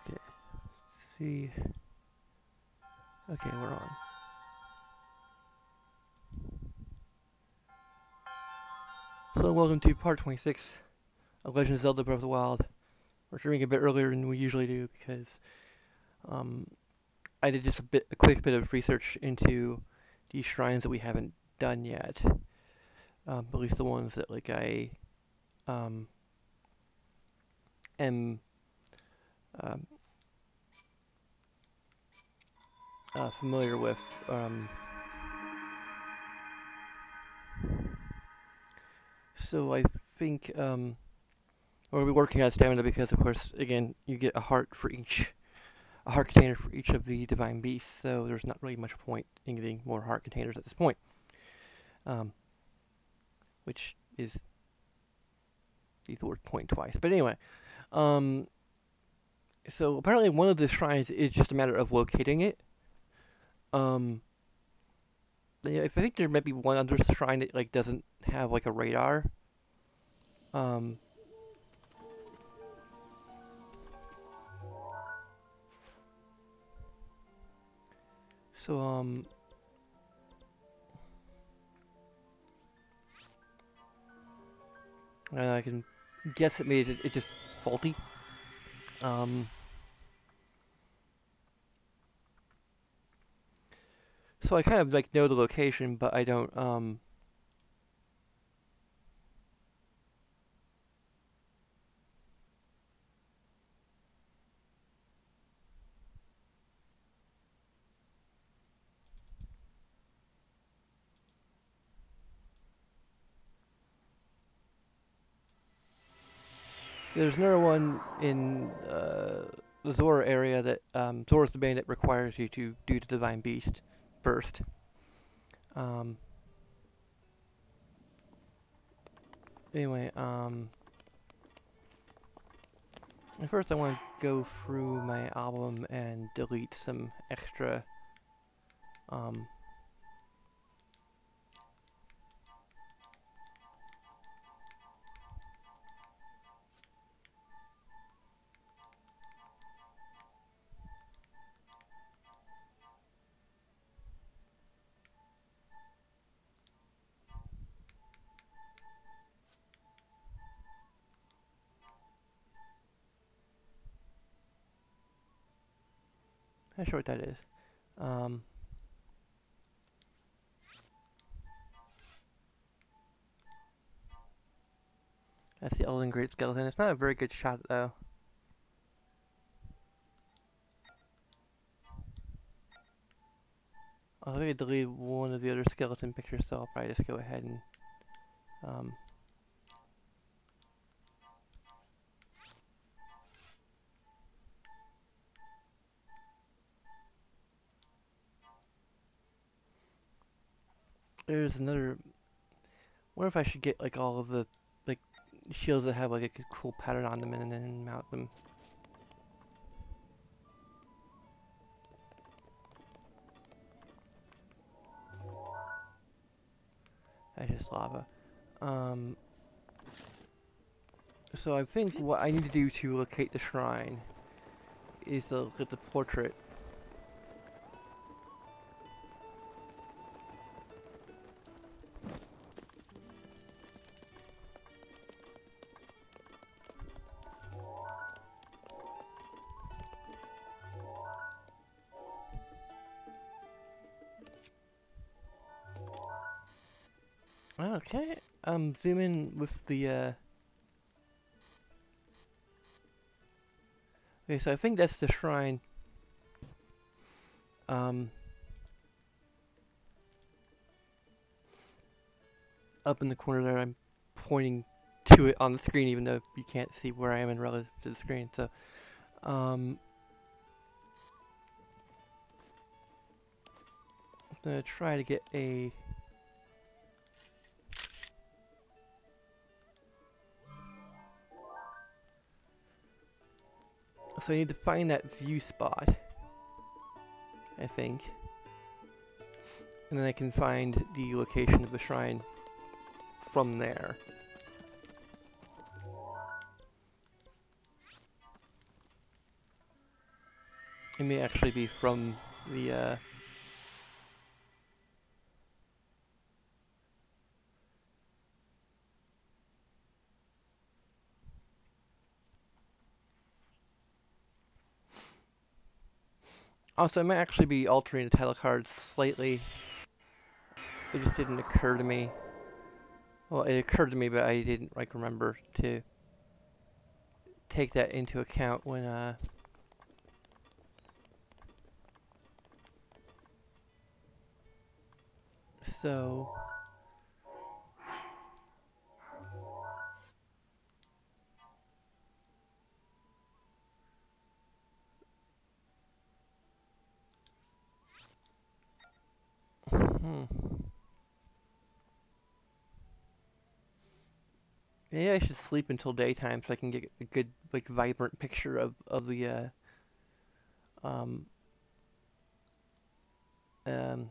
Okay. See. Okay, we're on. So welcome to part 26 of Legend of Zelda Breath of the Wild. We're streaming a bit earlier than we usually do because I did just a quick bit of research into these shrines that we haven't done yet. At least the ones that I am um, familiar with. So I think we'll be working on stamina because, of course, again, you get a heart container for each of the divine beasts. So there's not really much point in getting more heart containers at this point, which is use the word point twice. But anyway, so apparently one of the shrines is just a matter of locating it. Yeah, I think there might be one other shrine that doesn't have a radar. So and I can guess it maybe it's just faulty. So I kind of know the location, but I don't There's another one in the Zora area that Zora's Domain that requires you to do the Divine Beast first. Anyway, first I want to go through my album and delete some extra not sure what that is. That's the Elden Great Skeleton. It's not a very good shot, though. I'll probably delete one of the other skeleton pictures, so I'll probably just go ahead and there's another. I wonder if I should get all of the shields that have a cool pattern on them and then mount them. That's just lava. So I think what I need to do to locate the shrine is to look at the portrait. Okay, zoom in with the, okay, so I think that's the shrine, up in the corner there. I'm pointing to it on the screen, even though you can't see where I am in relative to the screen, so, I'm gonna try to get a... So I need to find that view spot, I think. And then I can find the location of the shrine from there. It may actually be from the also, it might actually be altering the title card slightly. It just didn't occur to me. Well, it occurred to me, but I didn't like remember to take that into account when so hmm. Maybe I should sleep until daytime so I can get a good, like, vibrant picture of the um um.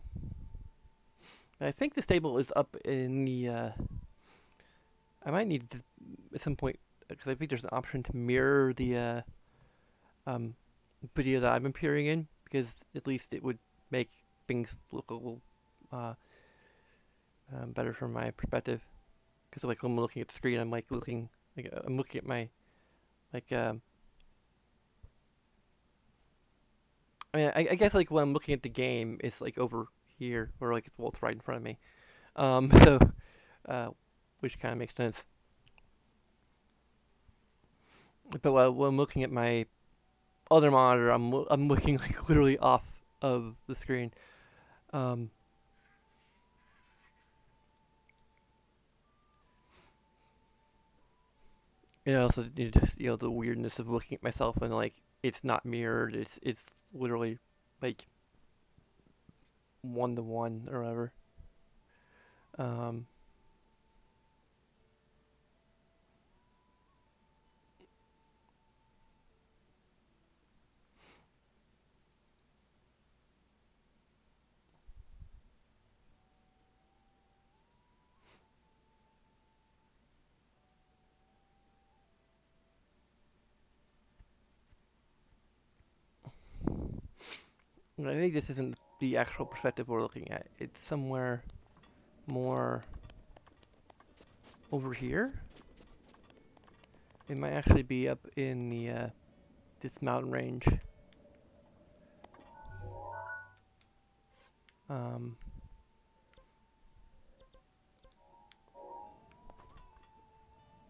I think the stable is up in the. I might need to at some point because I think there's an option to mirror the um video that I'm appearing in because at least it would make things look a little uh better from my perspective. Because like when I'm looking at the screen, I'm I'm looking at my like I mean I guess like when I'm looking at the game, it's like over here or like it's right in front of me. So uh, which kind of makes sense. But when I'm looking at my other monitor, I'm looking like literally off of the screen. Um, also just the weirdness of looking at myself and like it's not mirrored. It's literally like 1 to 1 or whatever. Um, I think this isn't the actual perspective we're looking at. It's somewhere more over here. It might actually be up in the this mountain range. Um,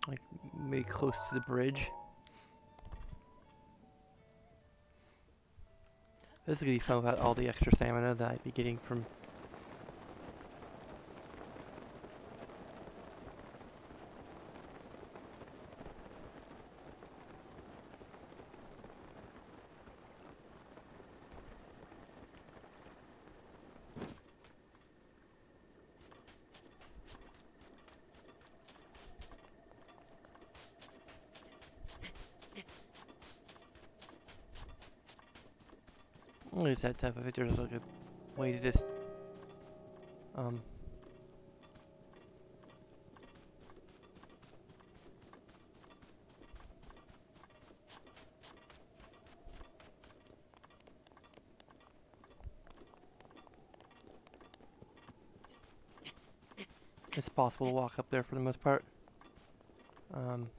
like maybe close to the bridge. This is gonna be fun without all the extra stamina that I'd be getting from. There's that type of it. There's like a way to just um. It's possible to walk up there for the most part. Um,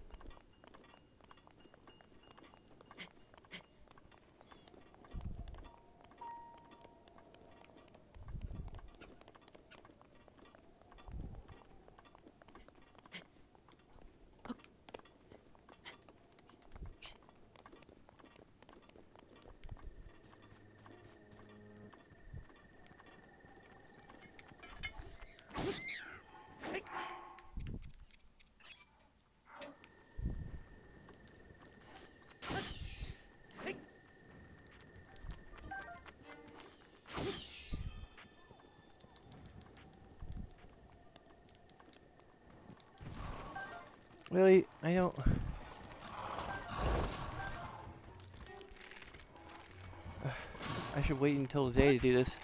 really, I don't. I should wait until the day to do this.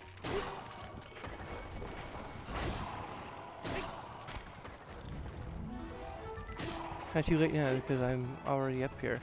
Kind of too late now because I'm already up here.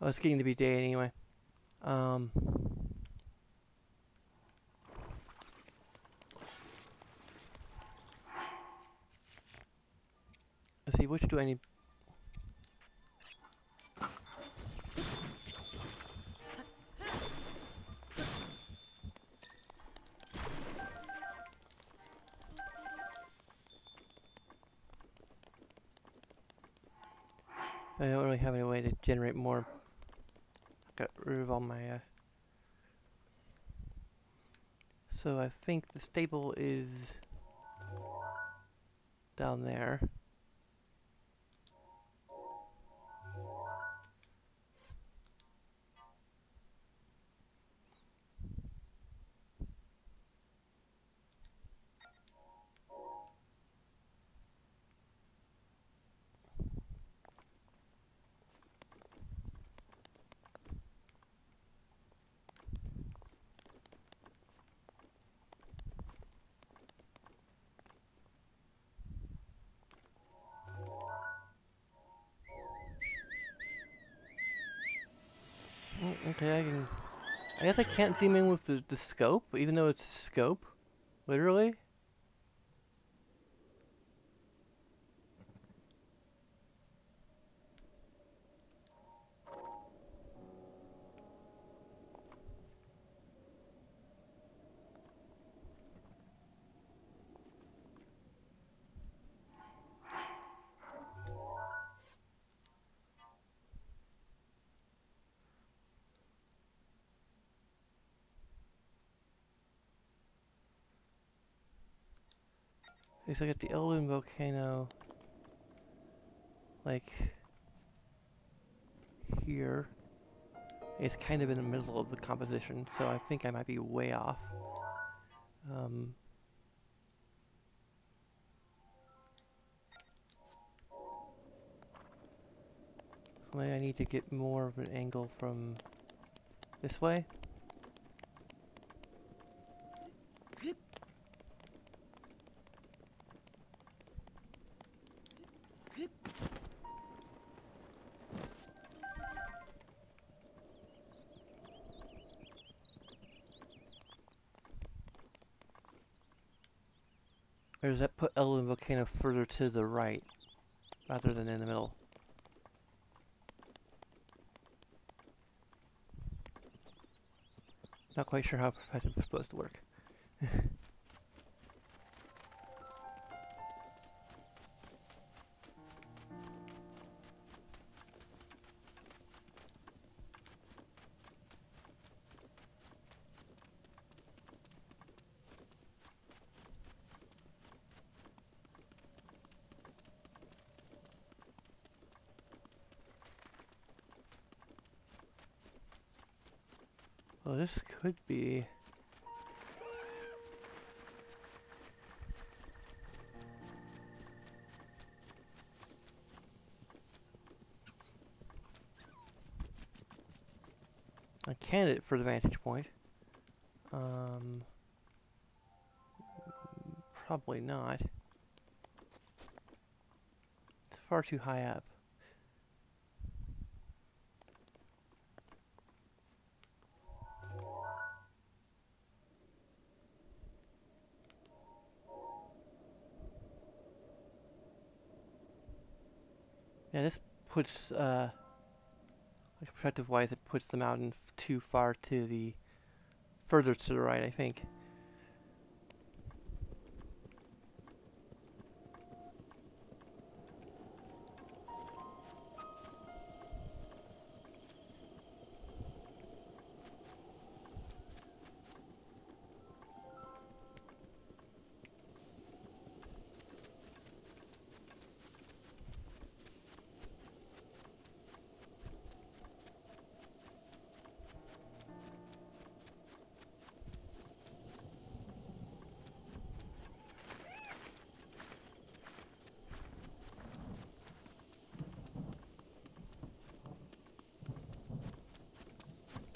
Well, it's getting to be day anyway. Um, let's see, which do I need? I don't really have any way to generate more. Got rid of all my, so I think the stable is down there. Okay, I guess I can't zoom in with the scope, even though it's a scope. Literally. Okay, so I got the Elden volcano, like, here. It's kind of in the middle of the composition, so I think I might be way off. Maybe I need to get more of an angle from this way. Or does that put Elden Volcano further to the right, rather than in the middle? Not quite sure how perspective is supposed to work. Well, this could be... a candidate for the vantage point. Probably not. It's far too high up. Yeah, this puts, perspective-wise, it puts the mountain too far to the... further to the right, I think.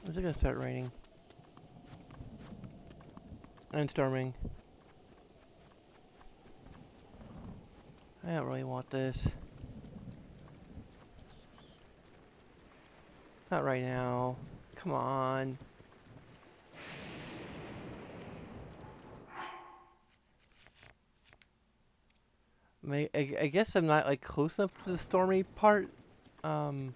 Is it gonna start raining? And storming. I don't really want this. Not right now. Come on. I guess I'm not like close enough to the stormy part. Um,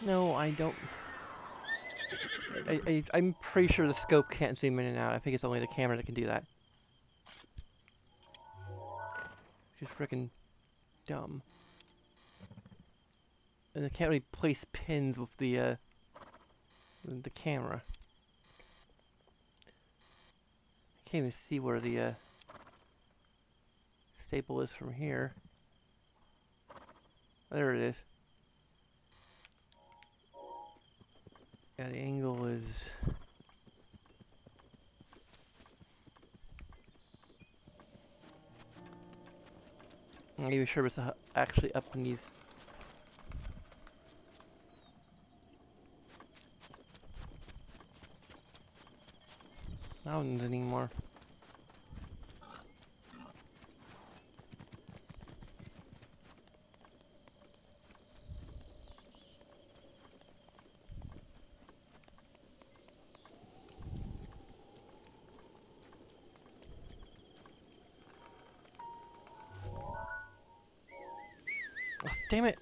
no, I don't. I'm pretty sure the scope can't zoom in and out. I think it's only the camera that can do that. Just freaking dumb. And I can't really place pins with the camera. I can't even see where the staple is from here. There it is. Yeah, the angle is... I'm not even sure if it's actually up in these... mountains anymore. Oh, damn it!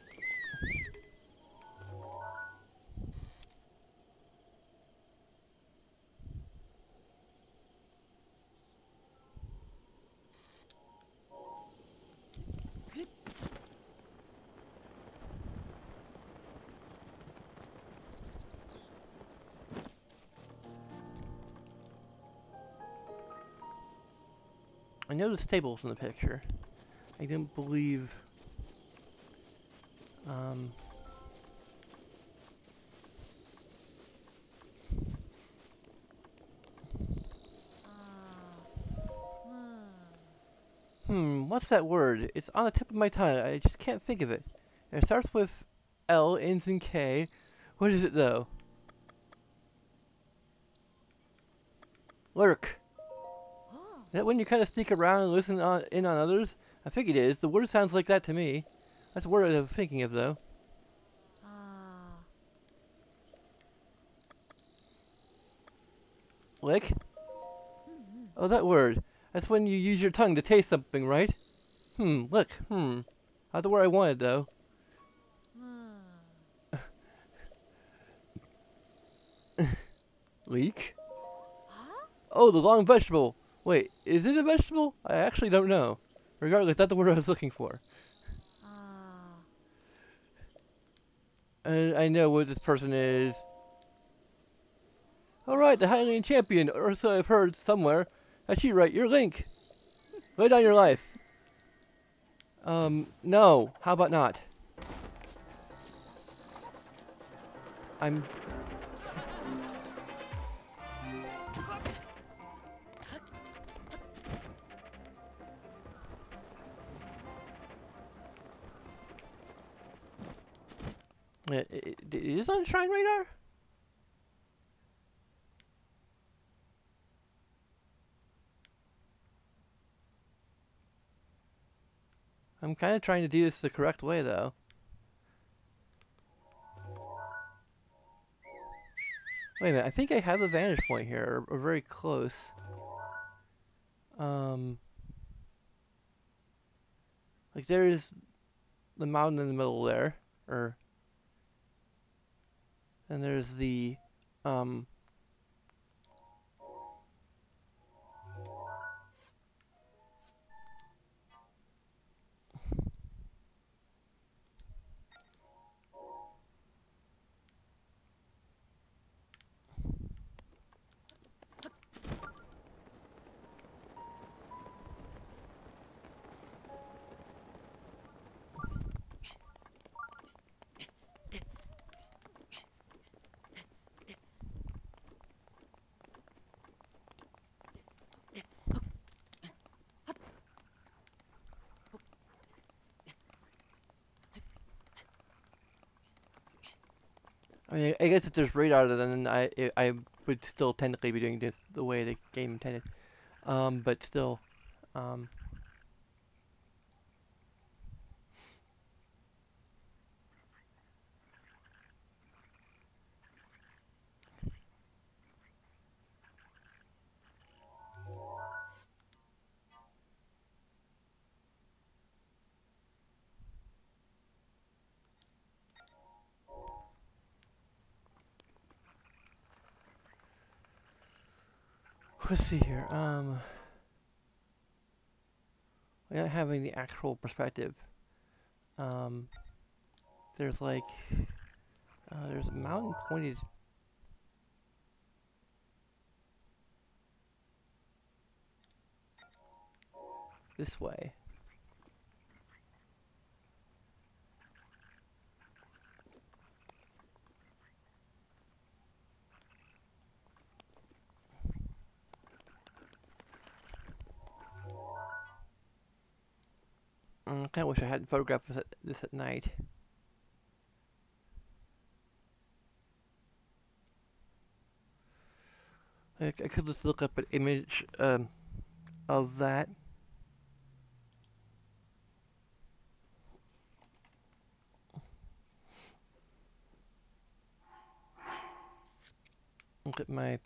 I know the stable's in the picture. I didn't believe... what's that word? It's on the tip of my tongue. I just can't think of it. It starts with L, ends in K. What is it though? Lurk. Is that when you kind of sneak around and listen in on others? I think it is. The word sounds like that to me. That's the word I'm thinking of though. Lick? Oh, that word. That's when you use your tongue to taste something, right? Look. Not the word I wanted, though. Leek? Oh, the long vegetable. Wait, is it a vegetable? I actually don't know. Regardless, that's the word I was looking for. And I know what this person is. Alright, the Highland champion, or so I've heard somewhere. That's you, right? You're Link. Lay down your life. No. How about not? I'm... It is on Shrine Radar? I'm kind of trying to do this the correct way, though. Wait a minute, I think I have a vantage point here, or very close. Like there's the mountain in the middle there, and there's the, I mean, I guess if there's radar, then I would still technically be doing this the way the game intended. But still, um, let's see here. Without having the actual perspective, um, there's like, there's a mountain pointed this way. I kind of wish I hadn't photographed this at night. I could just look up an image of that. Look at my.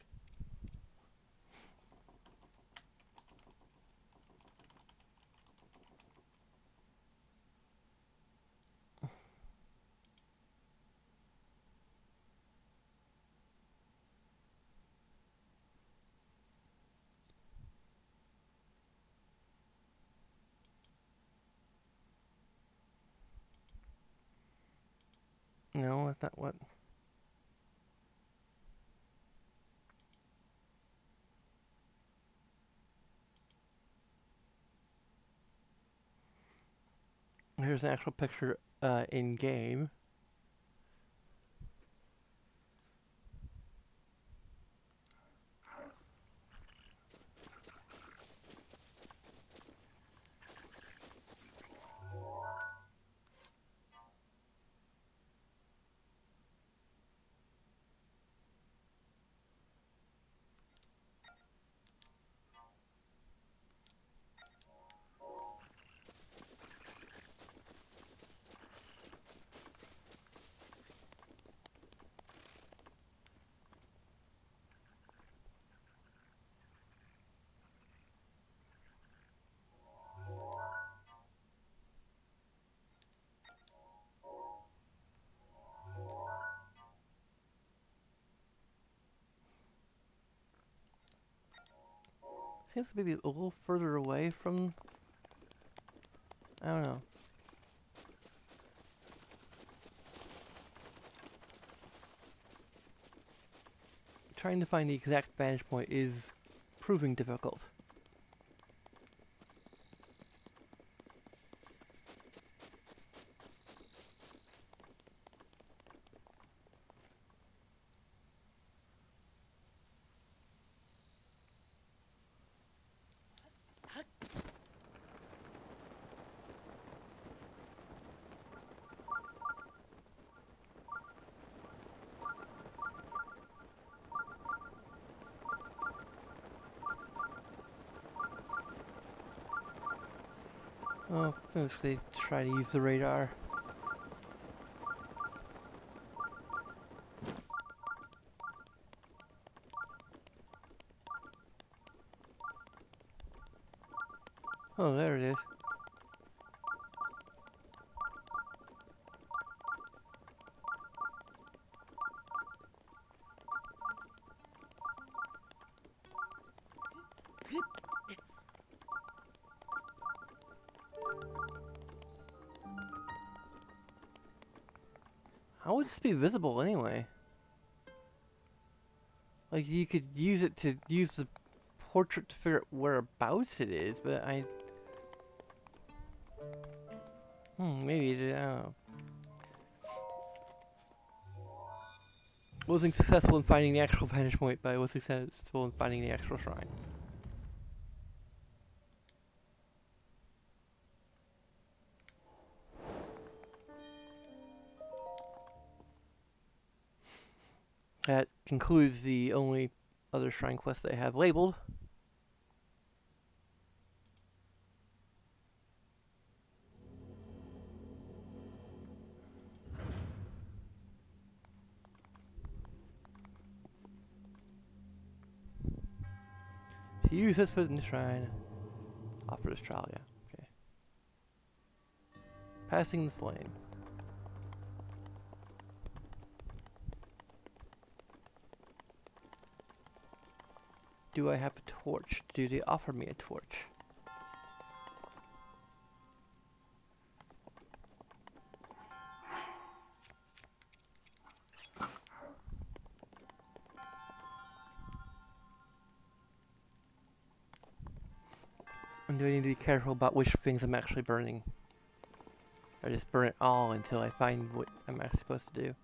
No, that's not what. Here's an actual picture in game. Seems to be a little further away from. I don't know. Trying to find the exact vantage point is proving difficult. Oh, basically try to use the radar. Oh, there it is. How would this be visible anyway? Like, you could use it to use the portrait to figure out whereabouts it is, but maybe it, I don't know. Wasn't successful in finding the actual vantage point, but I was successful in finding the actual shrine. That concludes the only other shrine quest I have labeled. To use this for the shrine. Offer this trial, yeah. Okay. Passing the flame. Do I have a torch? Do they offer me a torch? And do I need to be careful about which things I'm actually burning? Or just burn it all until I find what I'm actually supposed to do?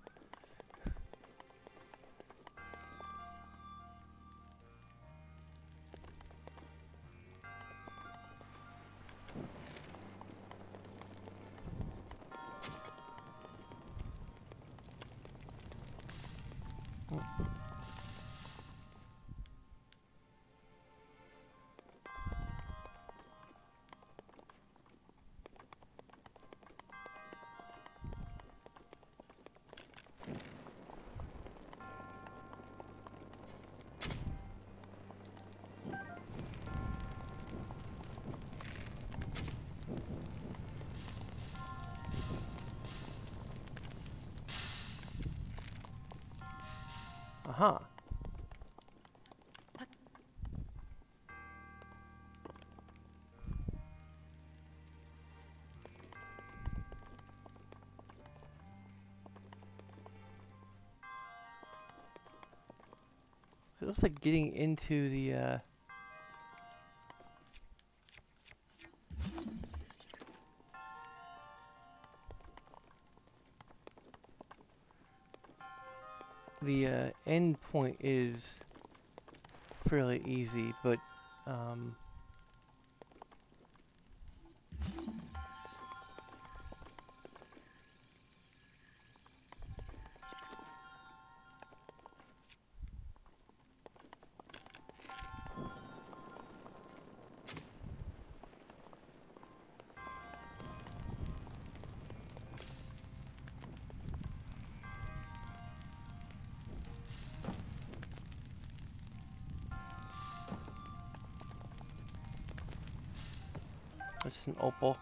Aha. It looks like getting into the end point is fairly easy, but it's an opal.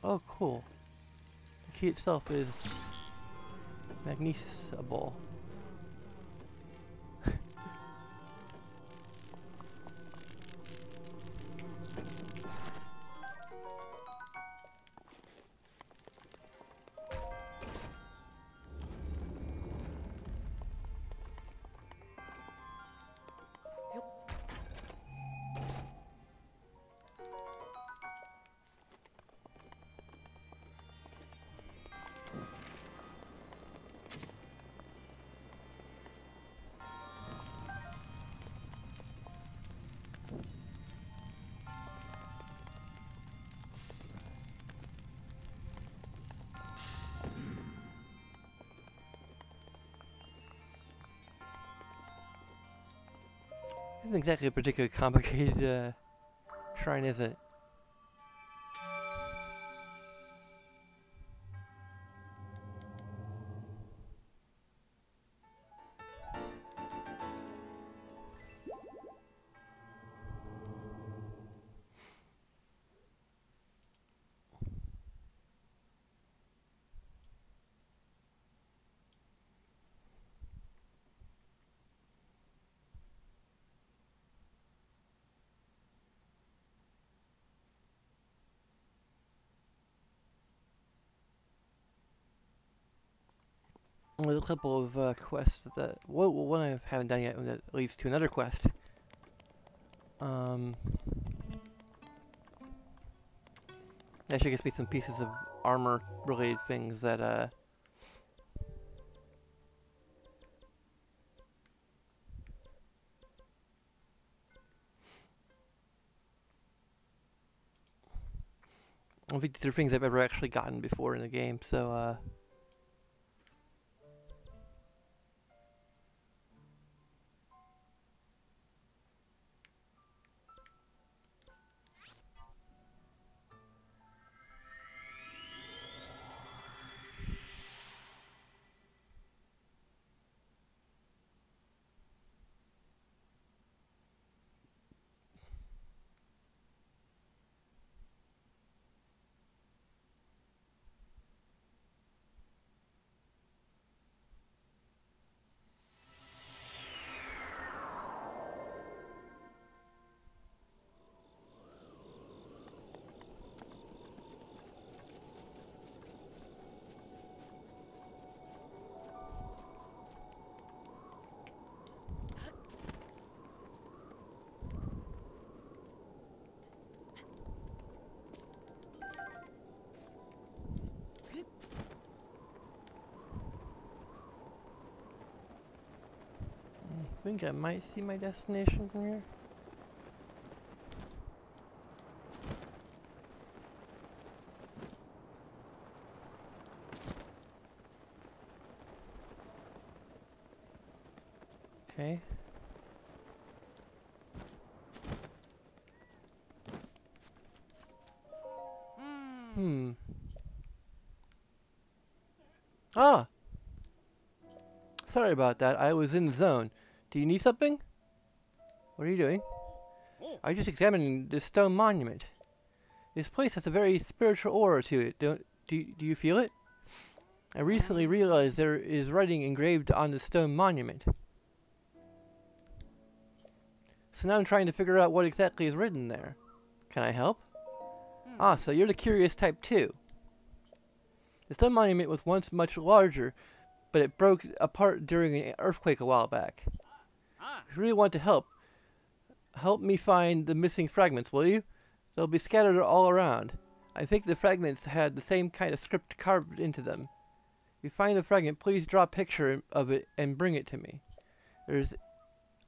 Oh, cool. The key itself is magnesiable. Isn't exactly a particularly complicated shrine, is it? There's a couple of quests that one I haven't done yet that leads to another quest. Um, actually, gives me some pieces of armor-related things that I don't think these are things I've ever actually gotten before in the game, so I think I might see my destination from here. Okay. Ah! Sorry about that. I was in the zone. Do you need something? What are you doing? I just examined this stone monument. This place has a very spiritual aura to it. Do you feel it? I recently realized there is writing engraved on the stone monument. So now I'm trying to figure out what exactly is written there. Can I help? Ah, so you're the curious type too. The stone monument was once much larger, but it broke apart during an earthquake a while back. If you really want to help me find the missing fragments, will you? They'll be scattered all around. I think the fragments had the same kind of script carved into them. If you find the fragment, please draw a picture of it and bring it to me.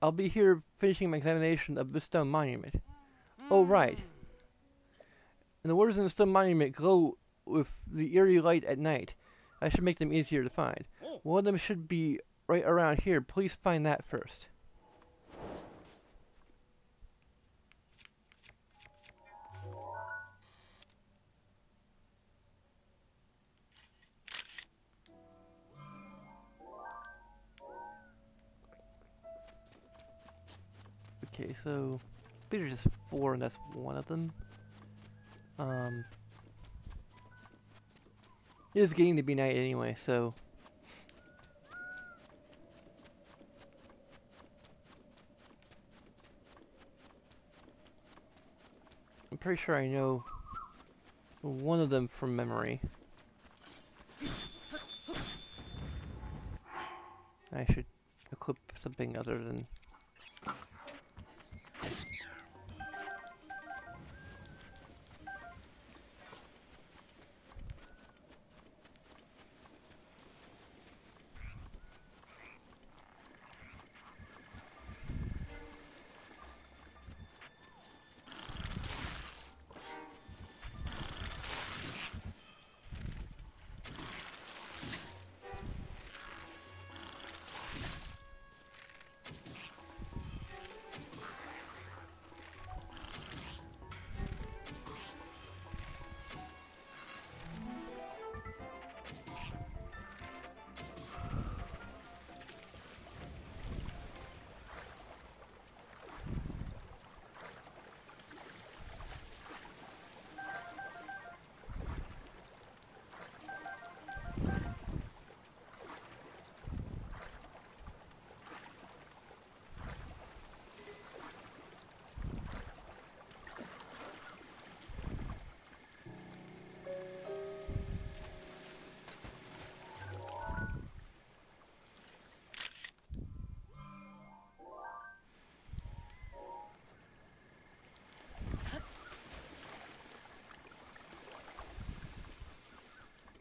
I'll be here finishing my examination of the stone monument. Oh, right. And the words in the stone monument glow with the eerie light at night. I should make them easier to find. One of them should be right around here. Please find that first. Okay, so these are just 4 and that's one of them. It is getting to be night anyway, so I'm pretty sure I know one of them from memory. I should equip something other than...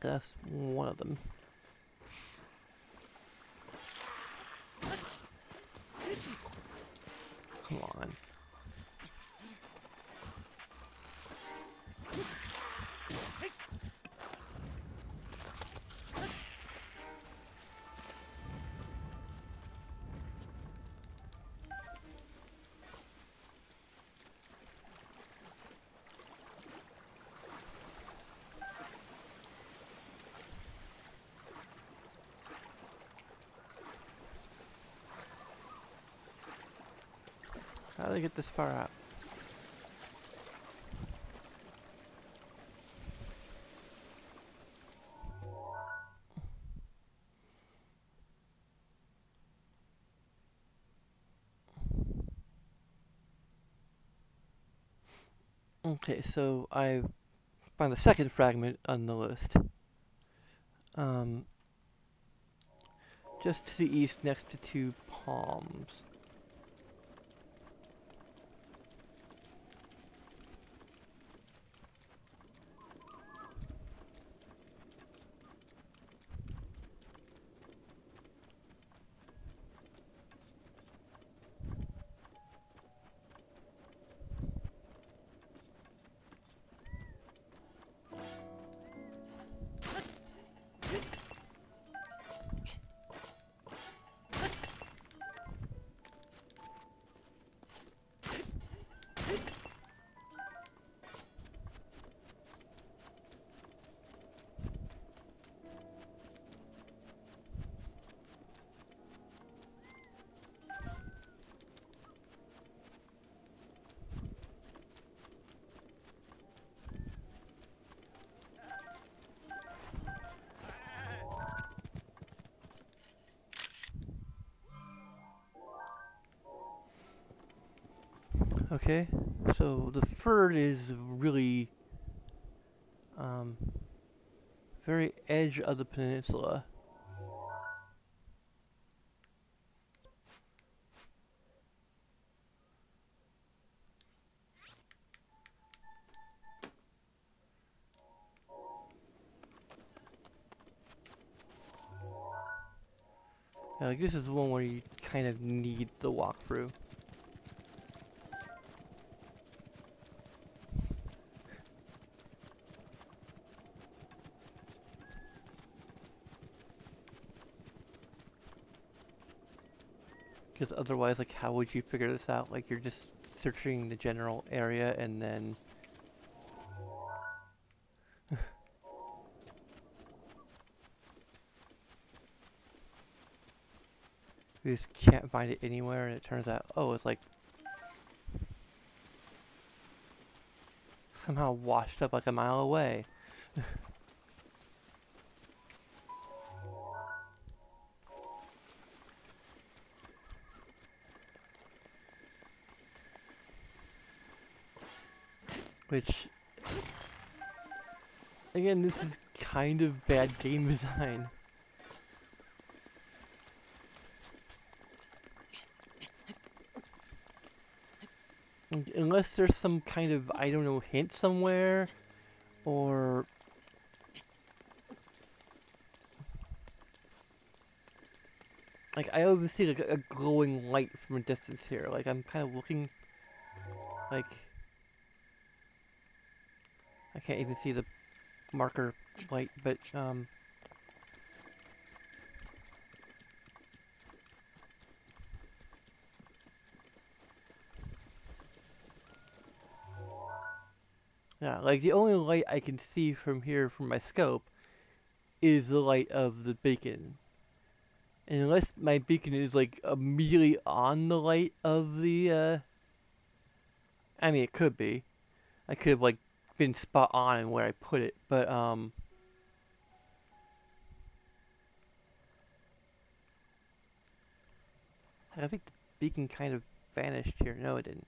That's one of them. Come on. How did I get this far out? Okay, so I found the second fragment on the list. Um, just to the east next to two palms. Okay, so the third is really very edge of the peninsula. Yeah, like this is the one where you kind of need the walkthrough. Because otherwise, like, how would you figure this out? Like, you're just searching the general area and then... you just can't find it anywhere, and it turns out, oh, it's like... somehow washed up like a mile away. Which... again, this is kind of bad game design. Unless there's some kind of, I don't know, hint somewhere, or... like, I always see like a glowing light from a distance here. Like, I'm kind of looking, like... I can't even see the marker light, but, yeah, like, the only light I can see from here from my scope is the light of the beacon. And unless my beacon is, like, immediately on the light of the, I mean, it could be. I could have, like, been spot on where I put it, but, I think the beacon kind of vanished here. No, it didn't.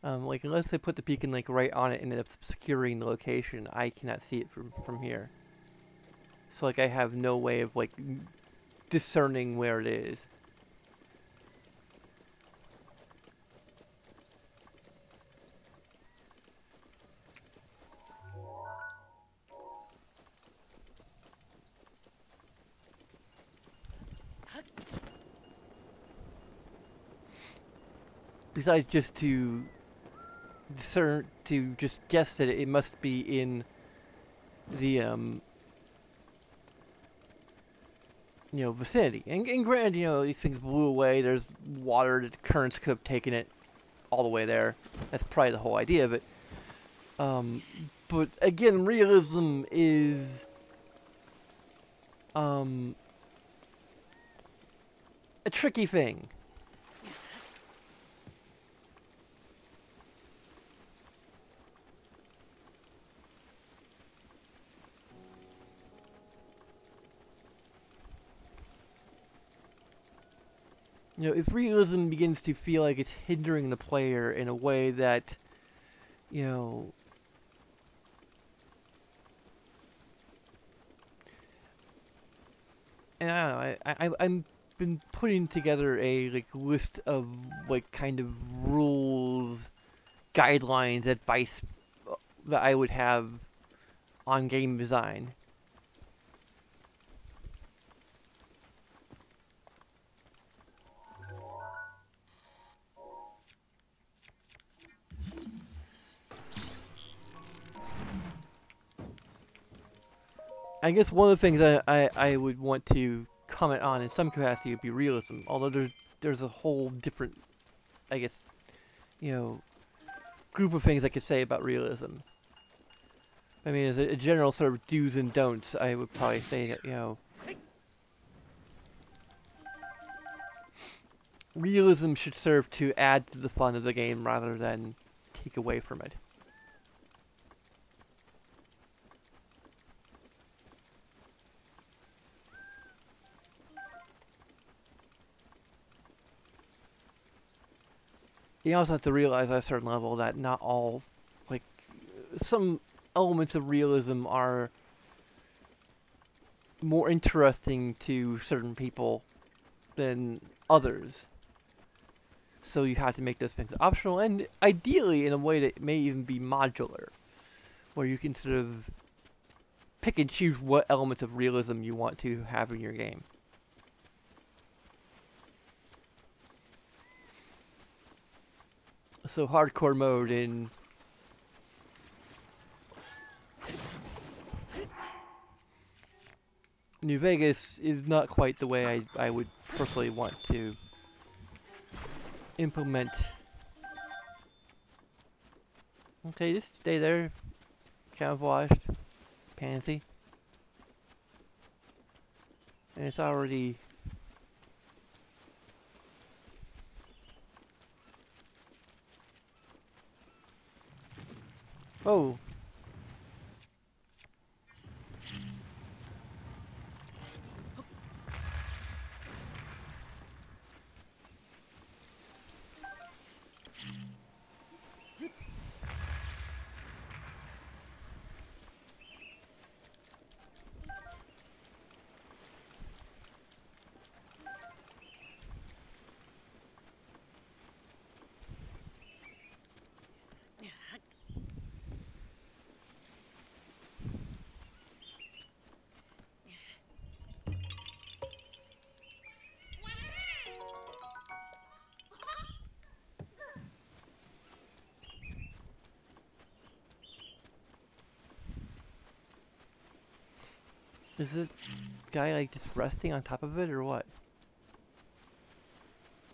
Like, unless I put the beacon, like, right on it and ended up securing the location, I cannot see it from here. So, like, I have no way of, like, discerning where it is. besides just to discern, to just guess that it must be in the vicinity. And granted, these things blew away. There's water, the currents could have taken it all the way there. That's probably the whole idea of it. But again, realism is a tricky thing. If realism begins to feel like it's hindering the player in a way that, and I don't know, I'm been putting together a list of kind of rules, guidelines, advice that I would have on game design. I guess one of the things I would want to comment on in some capacity would be realism. Although there's a whole different, I guess, group of things I could say about realism. I mean, as a general sort of do's and don'ts, I would probably say that, realism should serve to add to the fun of the game rather than take away from it. You also have to realize at a certain level that not all, some elements of realism are more interesting to certain people than others. So you have to make those things optional, and ideally in a way that may even be modular, where you can sort of pick and choose what elements of realism you want to have in your game. So hardcore mode in New Vegas is not quite the way I would personally want to implement. Okay, just stay there, camouflaged, pansy. And it's already... Oh. Is the guy just resting on top of it or what?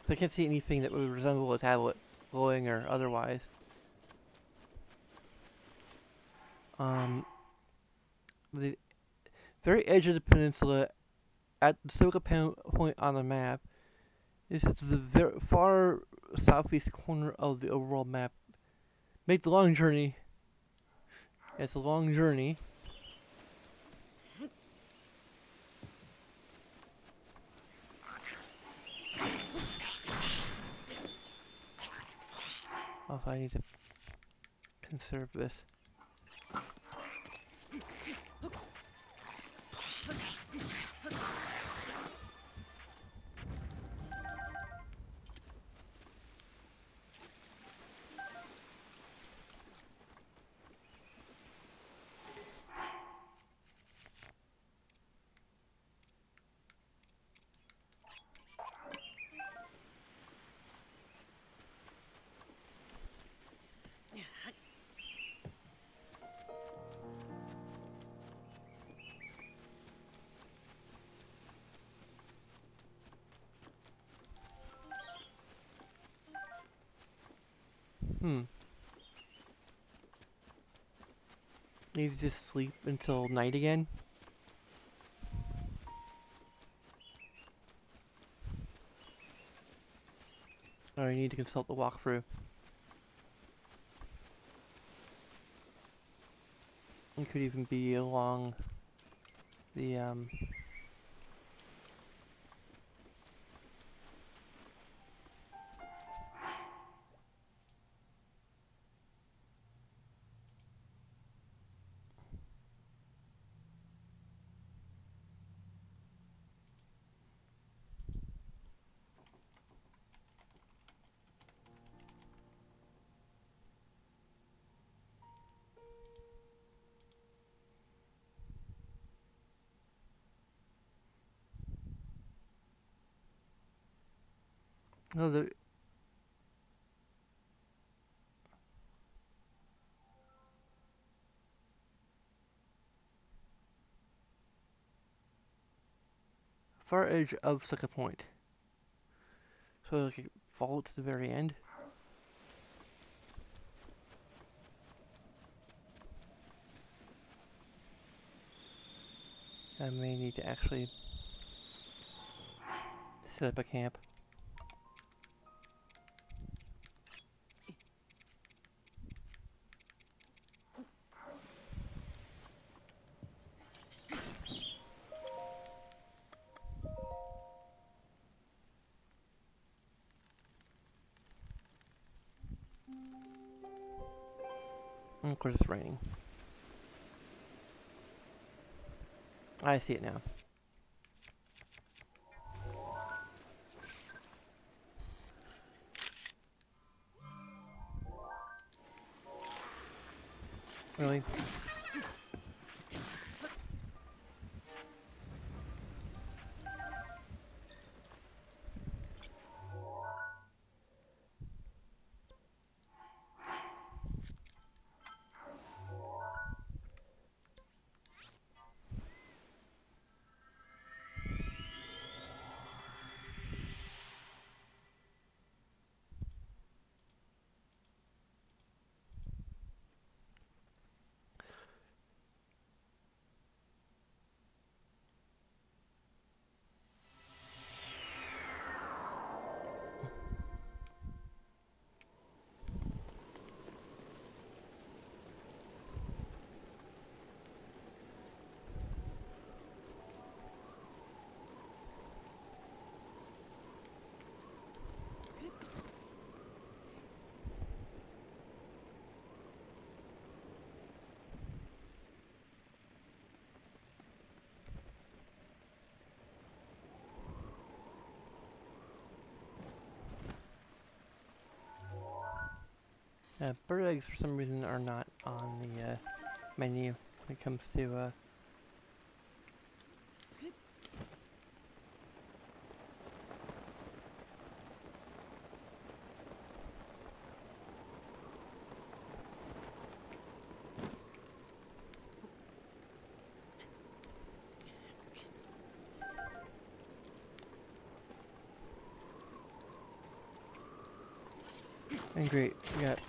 I can't see anything that would resemble a tablet glowing or otherwise. The very edge of the peninsula at the Soka point on the map is the very far southeast corner of the overall map. Make the long journey. It's a long journey. Also, I need to conserve this. Hmm. Need to just sleep until night again? Or I need to consult the walkthrough. It could even be along the, no, the far edge of Sucker Point. So like it follow to the very end. I may need to actually set up a camp. And of course it's raining. I see it now. Really? Bird eggs for some reason are not on the menu when it comes to and great, we got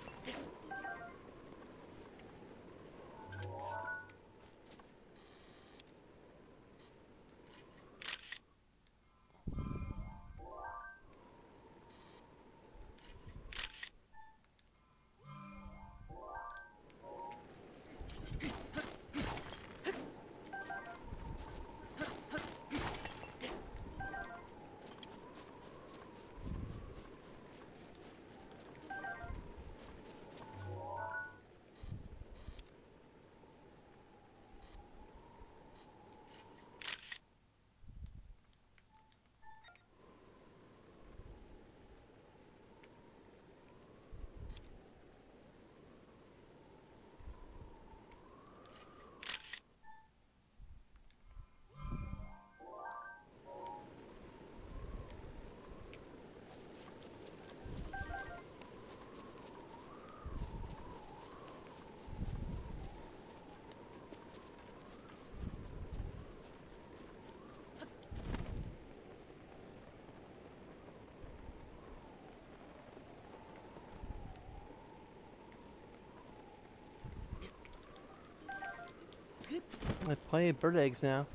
I have plenty of bird eggs now.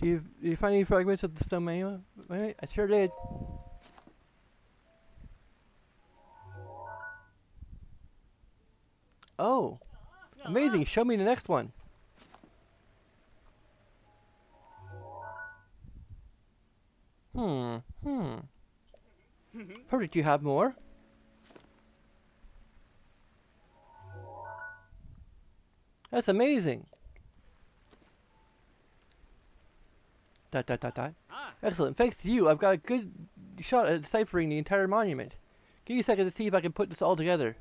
Do you find any fragments of the stone manual? Wait, I sure did. Oh, amazing! Show me the next one. Hmm. Perfect. You have more? That's amazing. Dot dot dot dot. Excellent. Thanks to you, I've got a good shot at deciphering the entire monument. Give me a second to see if I can put this all together.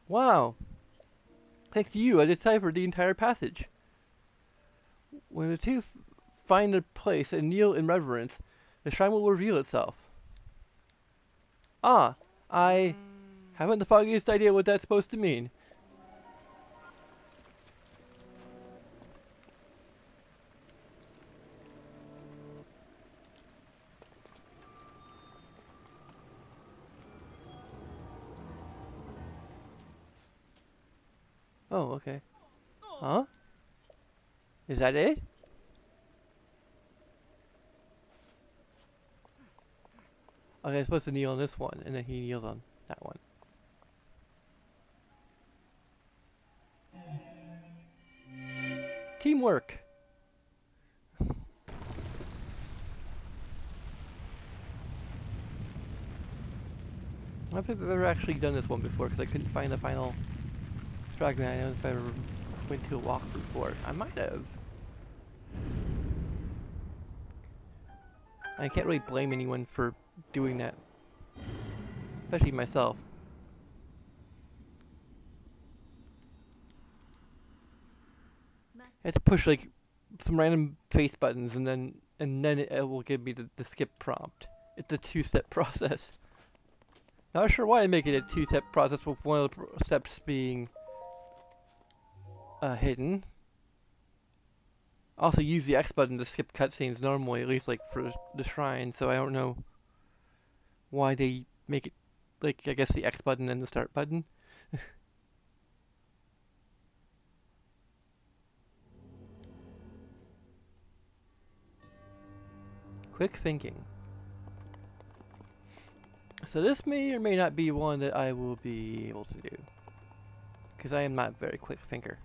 Wow. Thanks to you, I deciphered the entire passage. When the two find their place and kneel in reverence, the shrine will reveal itself. Ah, I haven't the foggiest idea what that's supposed to mean. Oh, okay. Huh? Is that it? Okay, I'm supposed to kneel on this one, and then he kneels on that one. Teamwork! I don't think I've ever actually done this one before, because I couldn't find the final fragment. I don't know if I ever went to a walkthrough for it. I might have. I can't really blame anyone for doing that. Especially myself. I had to push like some random face buttons and then it will give me the skip prompt. It's a two-step process. Not sure why I make it a two-step process with one of the steps being hidden. Also use the X button to skip cutscenes normally, at least like for the shrine, so I don't know why they make it like, I guess, the X button and the start button. Quick thinking. So this may or may not be one that I will be able to do, because I am not a very quick thinker.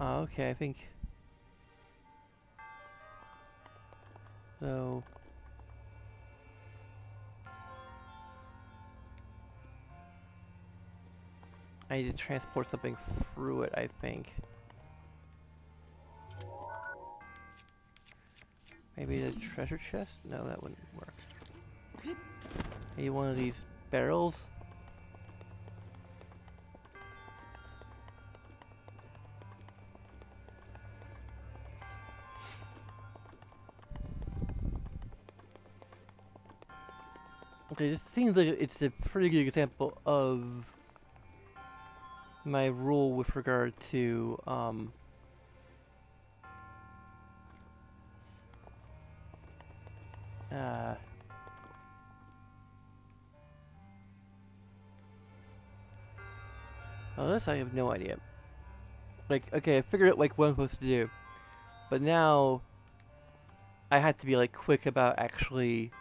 Okay, I think so. I need to transport something through it, I think. Maybe the treasure chest? No, that wouldn't work. Maybe one of these barrels? Okay, this seems like it's a pretty good example of my rule with regard to oh, this I have no idea. Like, okay, I figured out like what I'm supposed to do, but now I had to be like quick about actually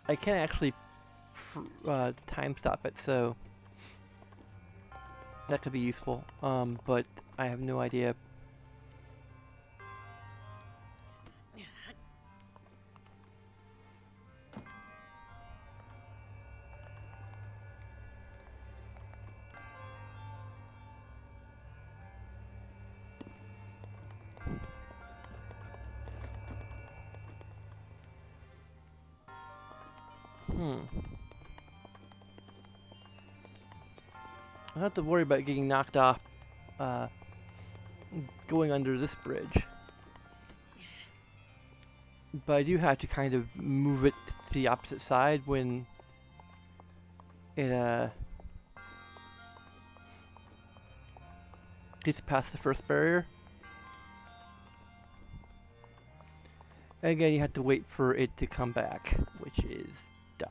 I can't actually time stop it, so that could be useful. But I have no idea. Hmm. I don't have to worry about getting knocked off uh, going under this bridge. But I do have to kind of move it to the opposite side when it gets past the first barrier. And again, you have to wait for it to come back, which is dumb.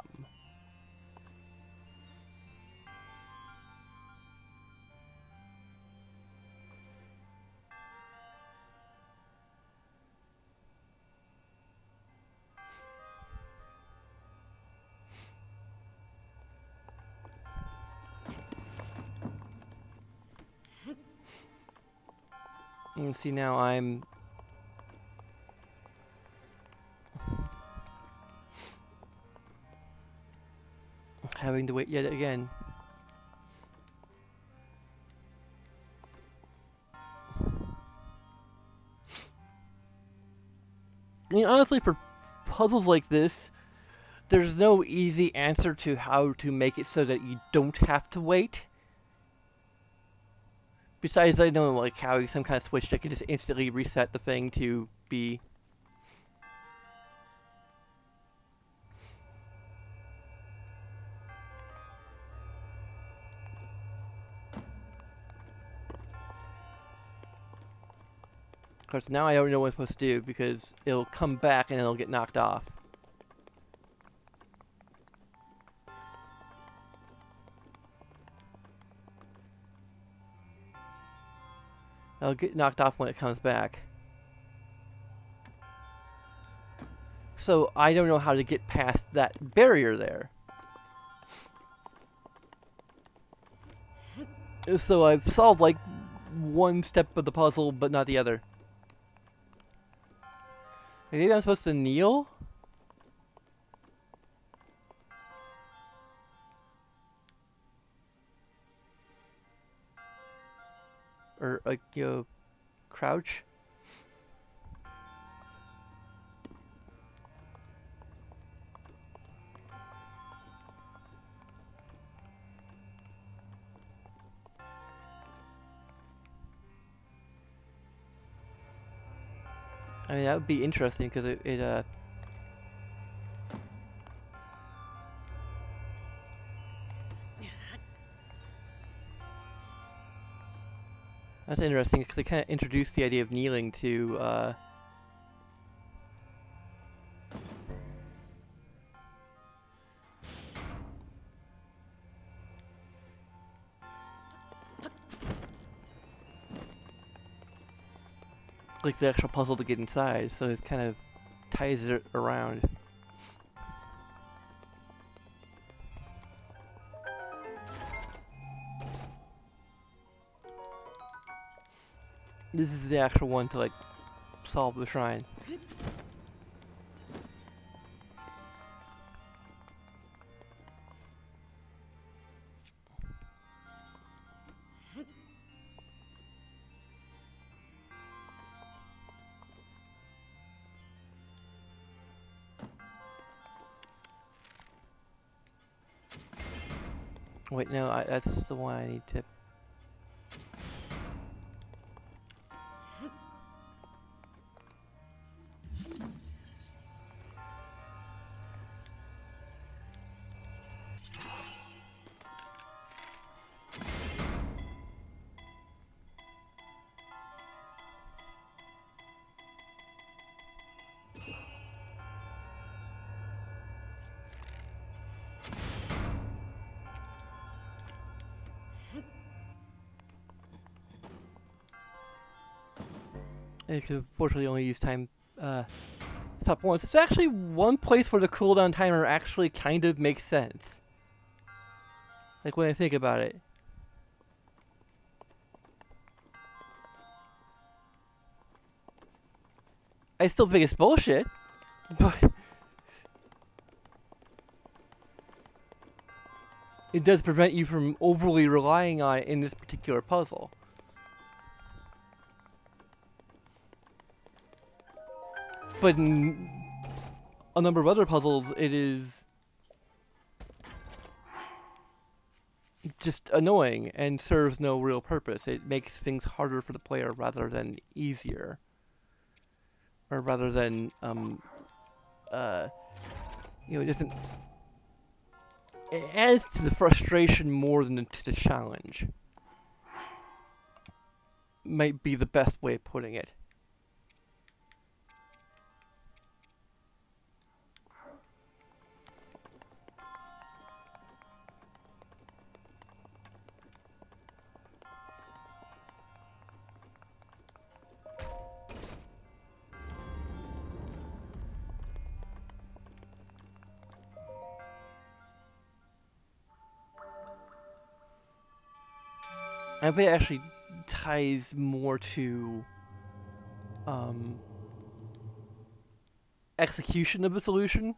And see, now I'm having to wait yet again. I mean, honestly, for puzzles like this, there's no easy answer to how to make it so that you don't have to wait. Besides, I know like how some kind of switch that can just instantly reset the thing to be. Because now I don't know what I'm supposed to do because it'll come back and it'll get knocked off. It'll get knocked off when it comes back. So I don't know how to get past that barrier there. So I've solved like one step of the puzzle, but not the other. Maybe I'm supposed to kneel? Or like, you know, crouch? I mean, that would be interesting because that's interesting because they kind of introduced the idea of kneeling to like the actual puzzle to get inside, so it kind of ties it around. This is the actual one to like solve the shrine. Wait, no, that's the one I need to. You can unfortunately only use time stop once. It's actually one place where the cooldown timer actually kind of makes sense. Like when I think about it. I still think it's bullshit, but it does prevent you from overly relying on it in this particular puzzle. But in a number of other puzzles, it is just annoying and serves no real purpose. It makes things harder for the player rather than easier, or rather than it doesn't. It adds to the frustration more than to the challenge. Might be the best way of putting it. I think it actually ties more to execution of the solution.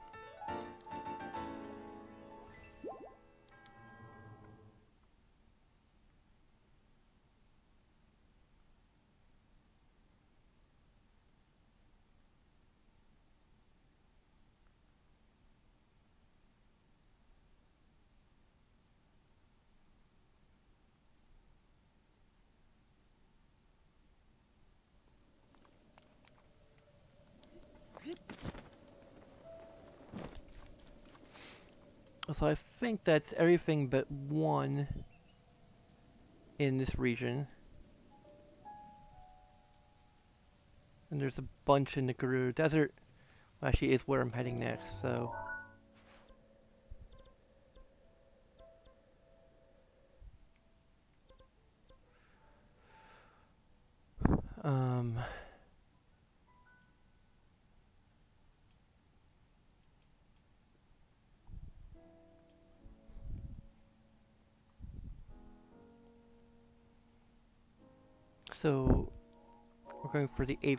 So I think that's everything but one in this region. And there's a bunch in the Guru Desert. Well, actually is where I'm heading next, so... So, we're going for the 8th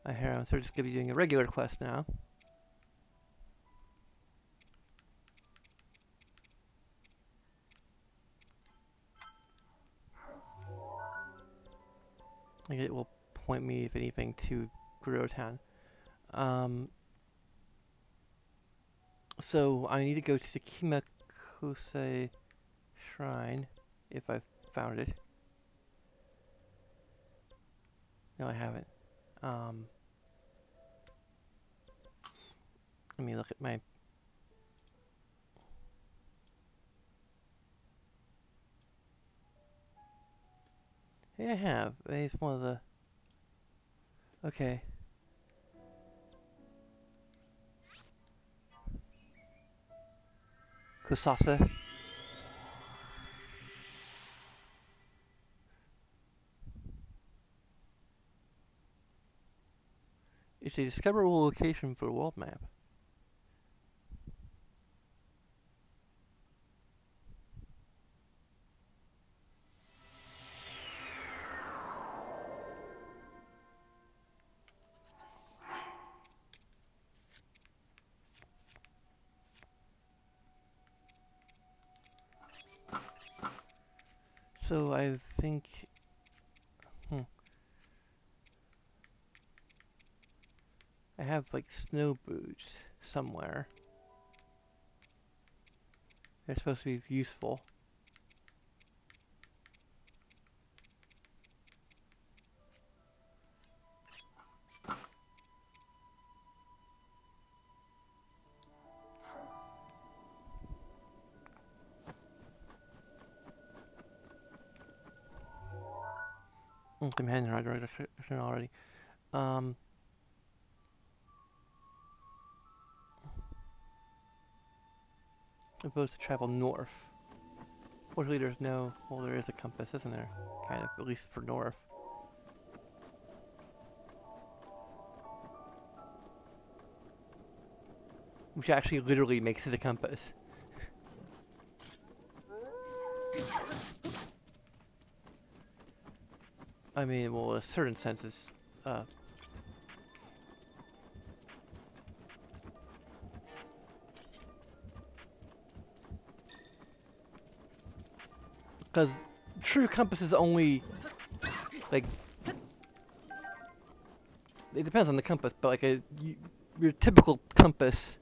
Harem, so we're just going to be doing a regular quest now. I think it will point me, if anything, to Guru Town. So, I need to go to the Kimakose Shrine, if I've found it. No, I haven't. Let me look at my... Hey, I have. It's one of the... Okay. Kusasa. It's a discoverable location for the world map. So I think... I have like snow boots somewhere. They're supposed to be useful. I'm heading in the right direction already. I'm supposed to travel north. Fortunately, there's no... Well, there is a compass, isn't there? Kind of, at least for north. Which actually literally makes it a compass. I mean, well, in a certain sense, it's... Because true compass is only, like, it depends on the compass, but like your typical compass,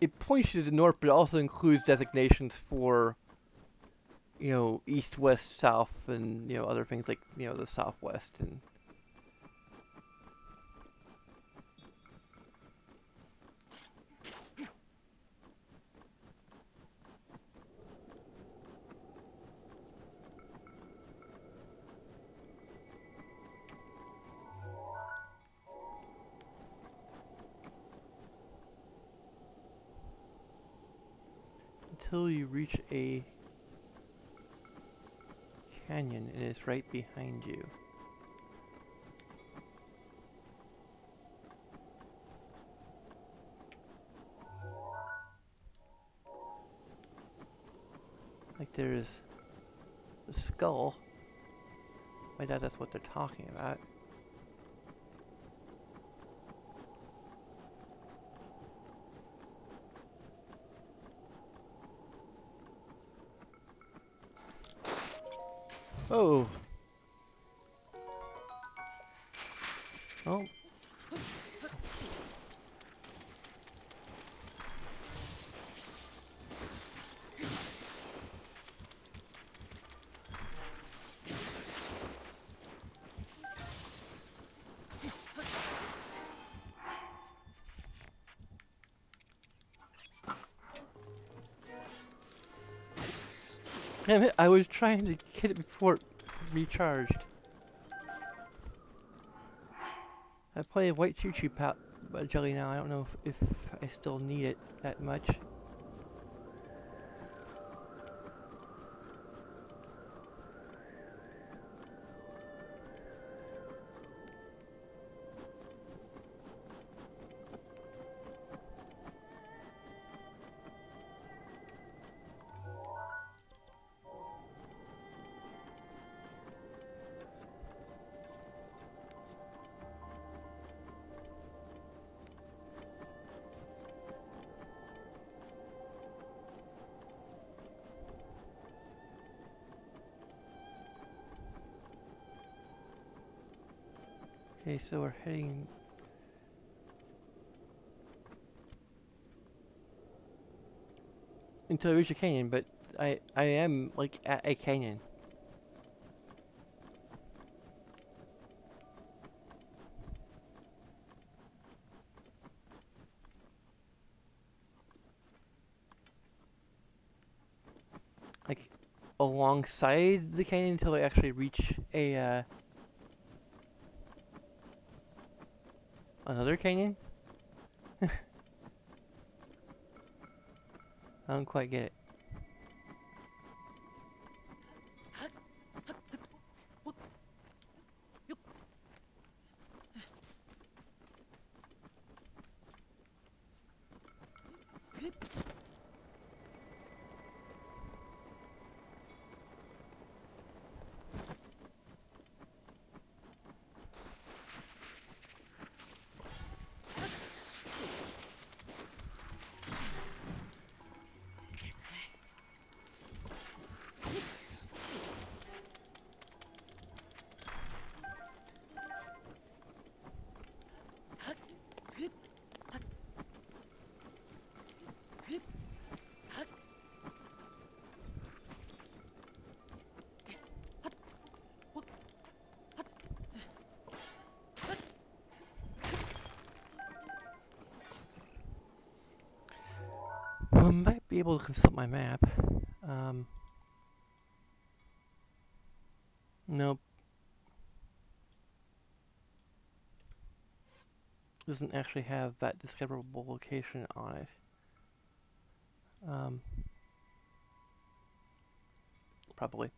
it points you to the north, but it also includes designations for, east, west, south, and, other things like, the southwest and... Until you reach a canyon, and it's right behind you. Like there's the skull. I doubt that's what they're talking about. Oh. Oh. Damn it, I was trying to get it before it recharged. I have plenty of white choo-choo jelly now. I don't know if I still need it that much. Okay, so we're heading until I reach a canyon, but I am like at a canyon. Like alongside the canyon until I actually reach a another canyon? I don't quite get it. Well, I might be able to consult my map. Nope. Doesn't actually have that discoverable location on it. Probably.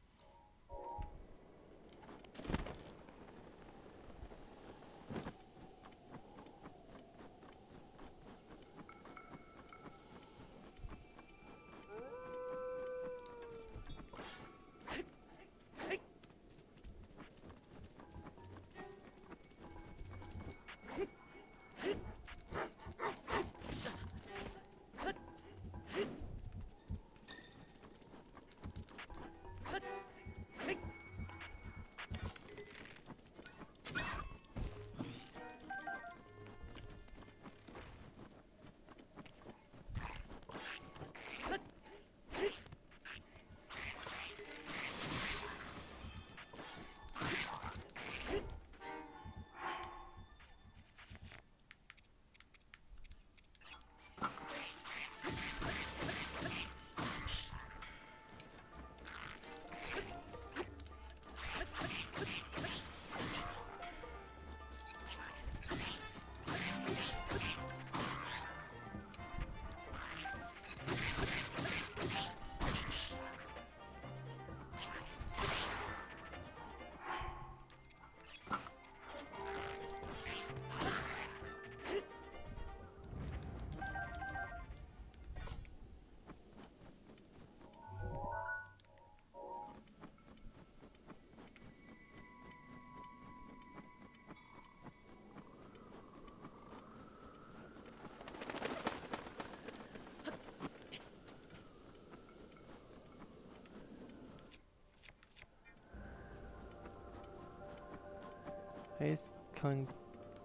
coming,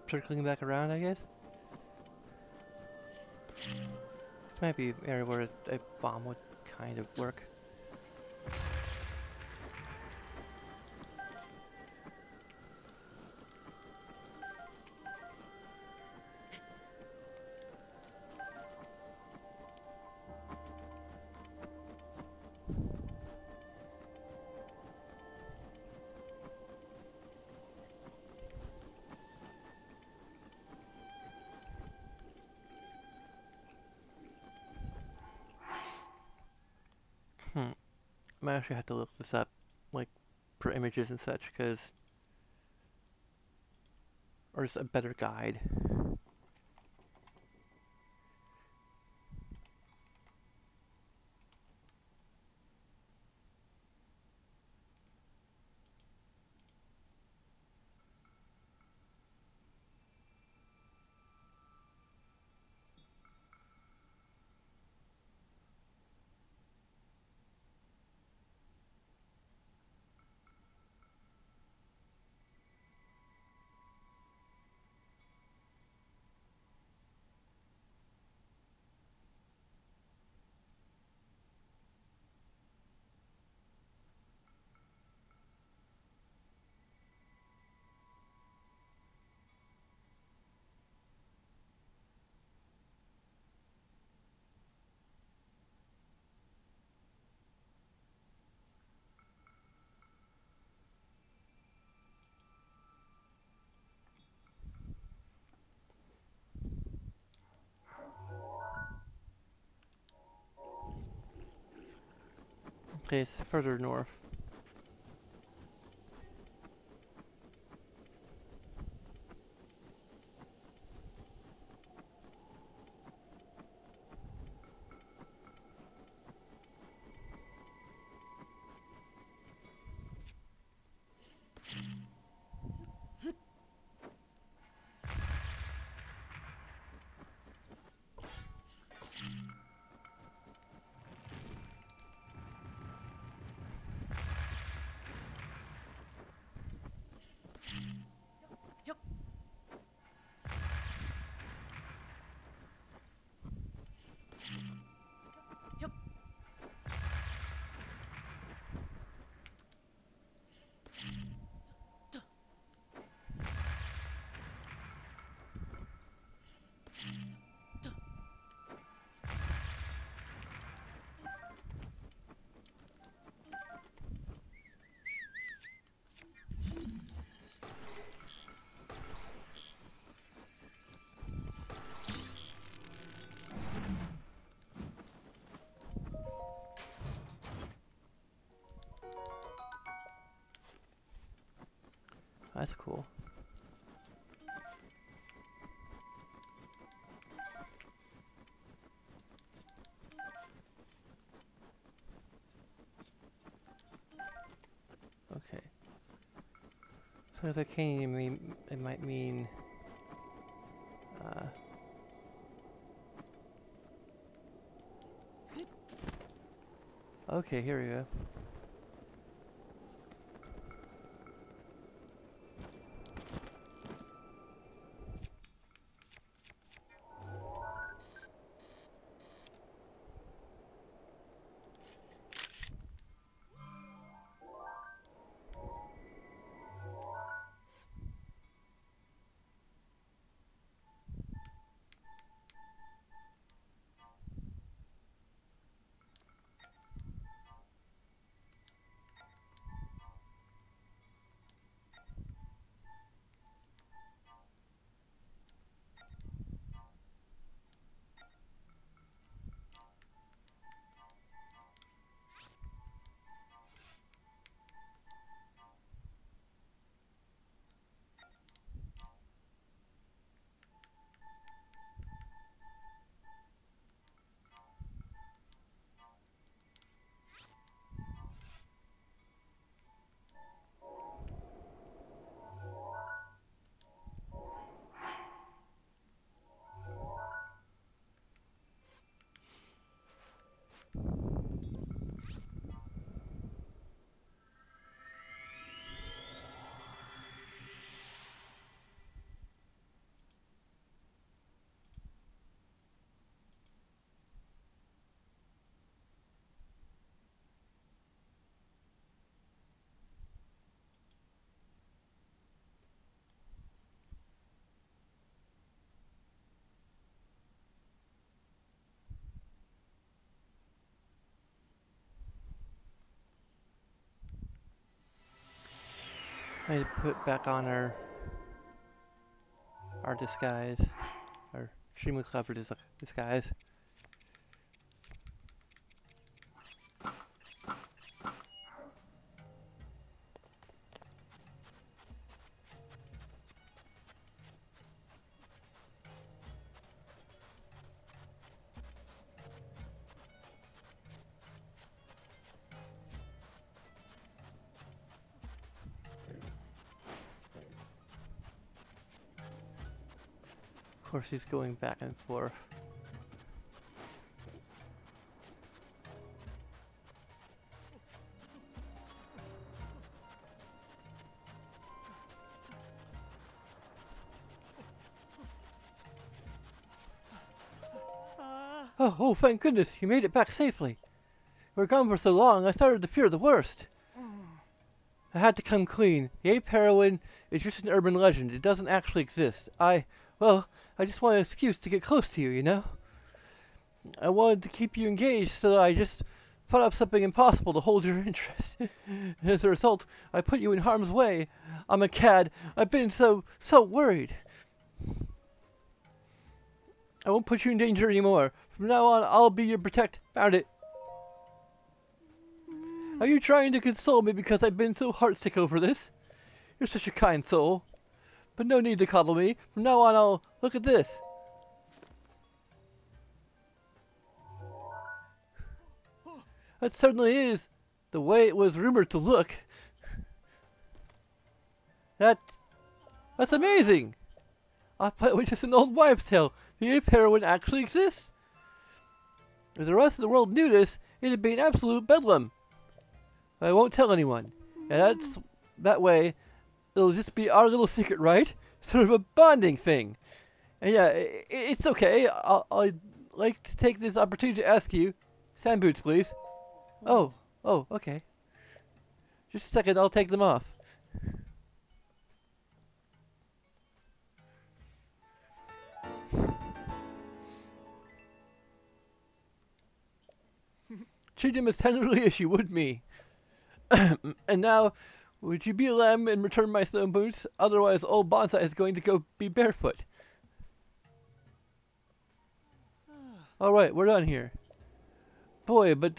circling back around, I guess. This might be an area where a bomb would kind of work. Hmm. I might actually have to look this up, like, for images and such, because... Or just a better guide. Okay, it's further north. That's cool. Okay. So if I can't mean, it might mean... okay, here we go. I need to put back on our disguise. Our extremely clever disguise. Of course, he's going back and forth. Oh, thank goodness, you made it back safely. We were gone for so long, I started to fear the worst. I had to come clean. The ape heroine is just an urban legend. It doesn't actually exist. Well, I just want an excuse to get close to you, you know? I wanted to keep you engaged, so I just thought up something impossible to hold your interest. As a result, I put you in harm's way. I'm a cad. I've been so worried. I won't put you in danger anymore. From now on, I'll be your protect. Found it. Are you trying to console me because I've been so heartsick over this? You're such a kind soul. But no need to coddle me. From now on, I'll look at this. That certainly is the way it was rumored to look. That's amazing. I thought it was just an old wives' tale. The ape heroine actually exists. If the rest of the world knew this, it'd be an absolute bedlam. But I won't tell anyone. And that way, it'll just be our little secret, right? Sort of a bonding thing. And yeah, it's okay. I'd like to take this opportunity to ask you, sand boots, please. Oh, okay. Just a second, I'll take them off. Treat him as tenderly as you would me. And now, would you be a lamb and return my snow boots? Otherwise, old Bonsai is going to go be barefoot. Alright, we're done here. Boy, but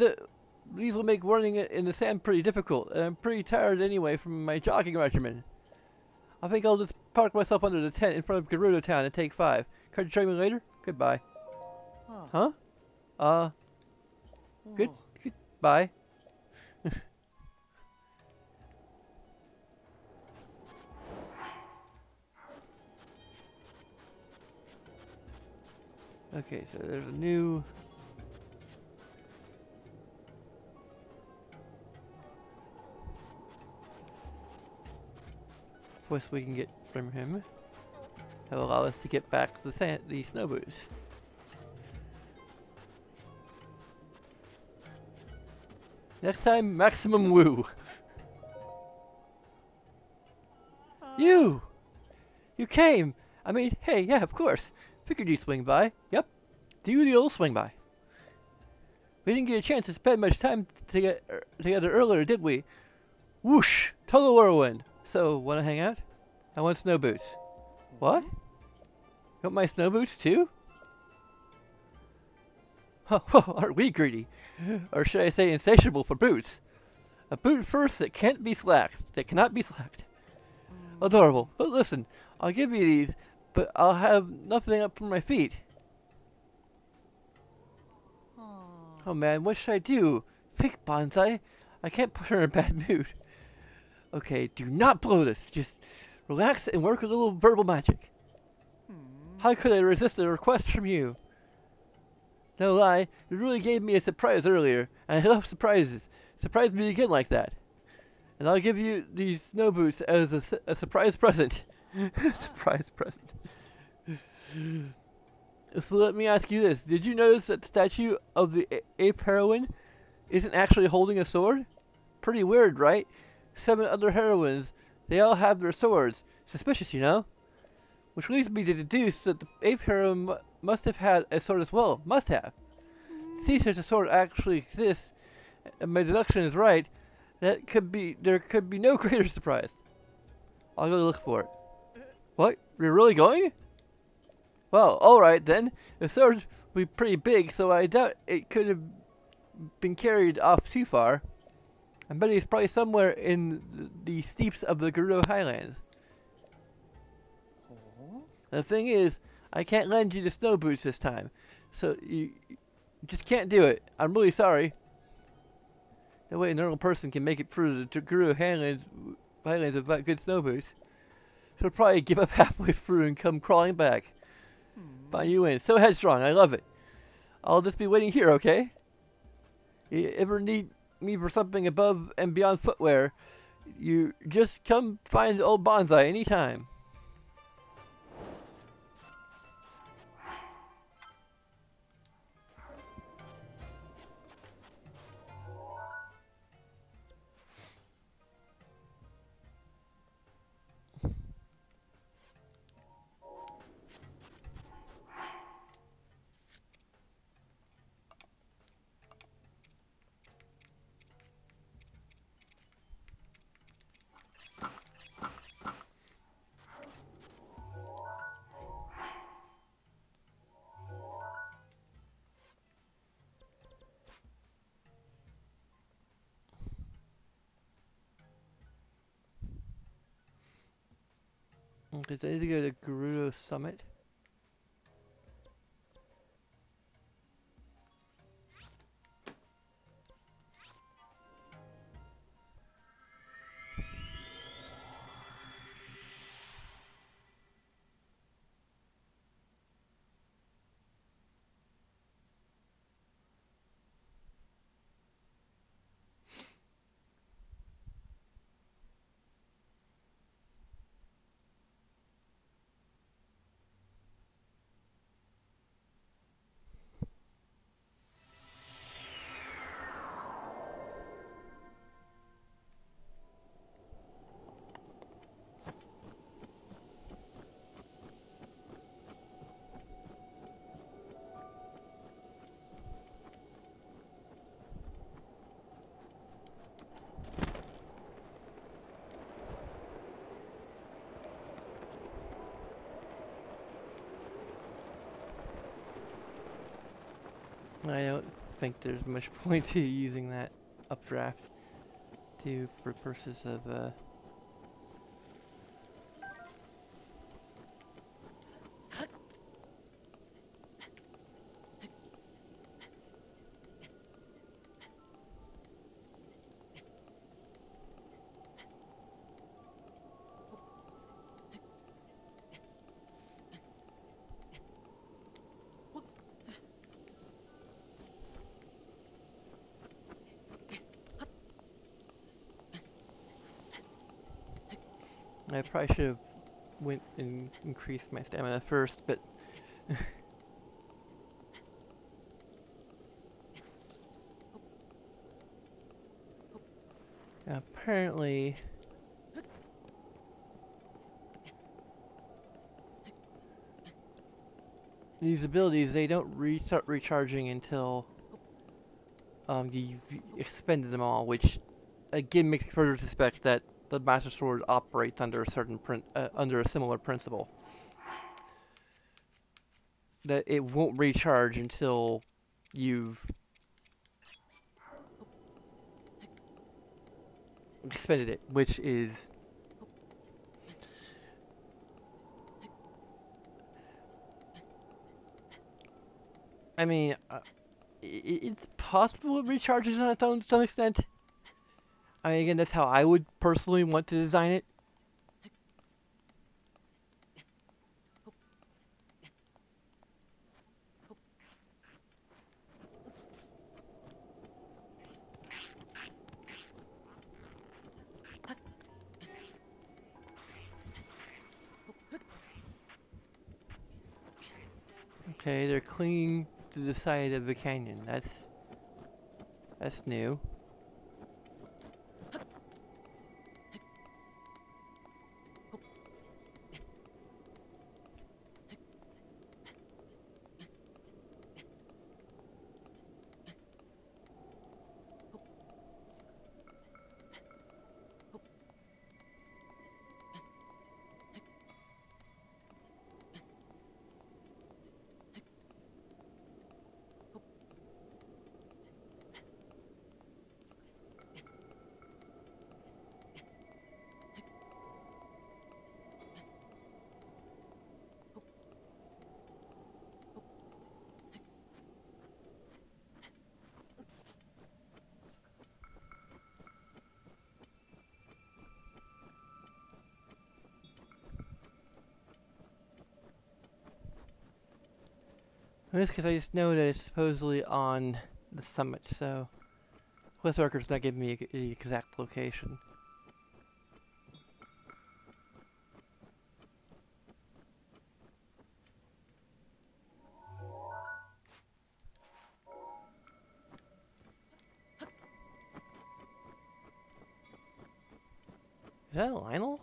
these will make running in the sand pretty difficult, and I'm pretty tired anyway from my jogging regimen. I think I'll just park myself under the tent in front of Gerudo Town and take 5. Can't you join me later? Goodbye. Huh? Goodbye. Okay, so there's a new voice we can get from him that will allow us to get back the snow boots. Next time, maximum woo. You came. I mean, hey, yeah, of course. Figured you'd swing by. Yep. Do the old swing by. We didn't get a chance to spend much time together earlier, did we? Whoosh! Total whirlwind. So, wanna hang out? I want snow boots. What? You want my snow boots too? Oh, aren't we greedy? Or should I say insatiable for boots? A boot first that can't be slacked. That cannot be slacked. Adorable. But listen, I'll give you these, but I'll have nothing up for my feet. Oh man, what should I do? Fake Bonsai? I can't put her in a bad mood. Okay, do not blow this. Just relax and work a little verbal magic. How could I resist a request from you? No lie, you really gave me a surprise earlier, and I love surprises. Surprise me again like that. And I'll give you these snow boots as a surprise present. Surprise present. So let me ask you this. Did you notice that the statue of the ape heroine isn't actually holding a sword? Pretty weird, right? 7 other heroines, they all have their swords. Suspicious, you know? Which leads me to deduce that the ape heroine must have had a sword as well. Must have. See, such a sword actually exists, and my deduction is right, there could be no greater surprise. I'll go look for it. What? You're really going? Well, alright then. The sword would be pretty big, so I doubt it could have been carried off too far. I bet he's probably somewhere in the steeps of the Gerudo Highlands. The thing is, I can't lend you the snow boots this time, so you just can't do it. I'm really sorry. No way a normal person can make it through the Gerudo Highlands without good snow boots. He'll probably give up halfway through and come crawling back. Fine, you win. So headstrong, I love it. I'll just be waiting here, okay? You ever need me for something above and beyond footwear, you just come find old Bonsai anytime. Okay, so I need to go to Gerudo Summit. I don't think there's much point to using that updraft for purposes of I probably should have went and increased my stamina first, but apparently these abilities, they don't start recharging until you've expended them all, which again makes me further suspect that the Master Sword operates under a certain under a similar principle. That it won't recharge until you've expended it, which is I mean, it's possible it recharges on its own to some extent. I mean, again, that's how I would personally want to design it. Okay, they're clinging to the side of the canyon. That's new. In this case, I just know that it's supposedly on the summit, so Quest Marker's not giving me the exact location. Is that a Lionel?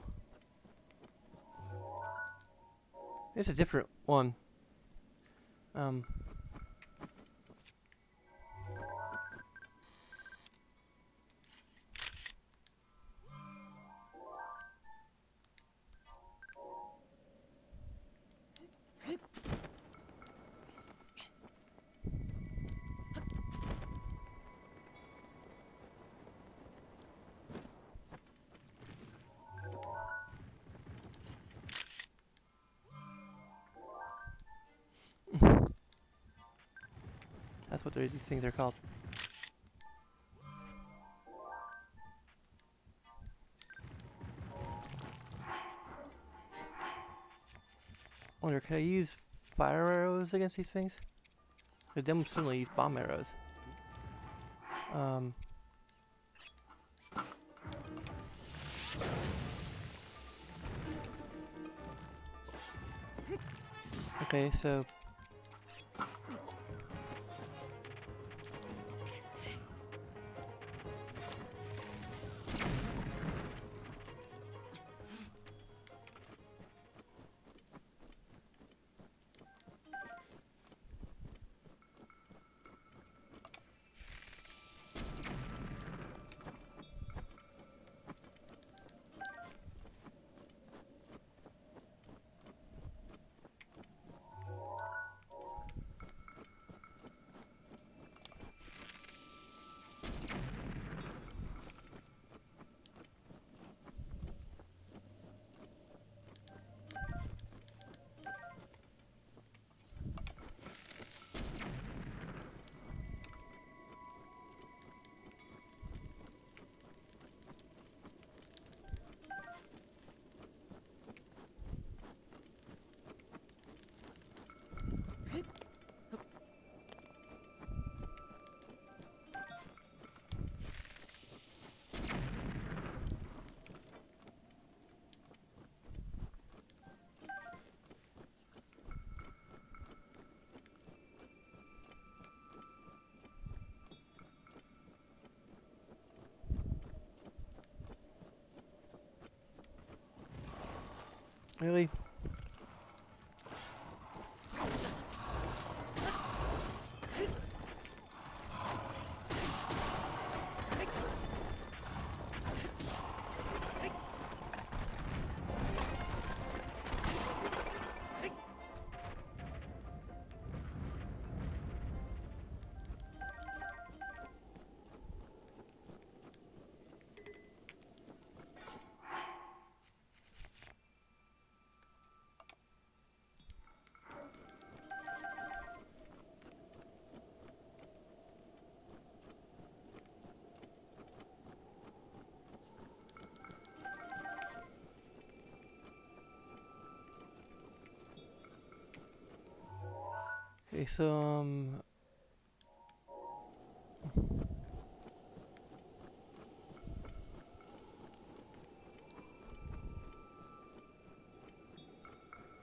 It's a different one. That's what these things are called. I wonder, can I use fire arrows against these things? I can certainly use bomb arrows. Okay, so really? Okay, so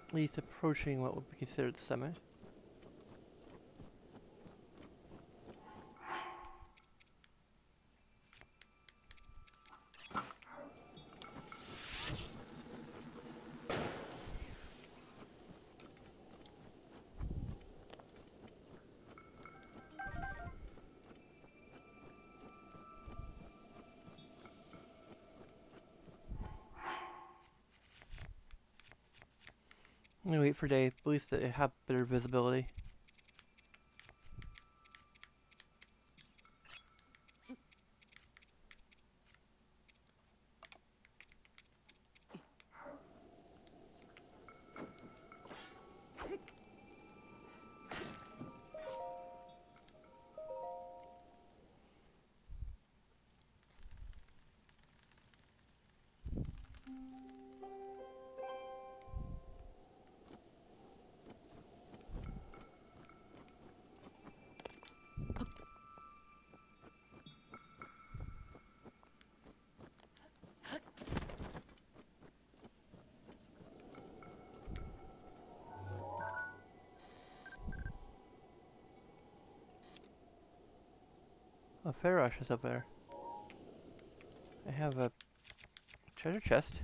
at least approaching what would be considered the summit. I'm gonna wait for day, at least to have better visibility. A Farash is up there. I have a treasure chest.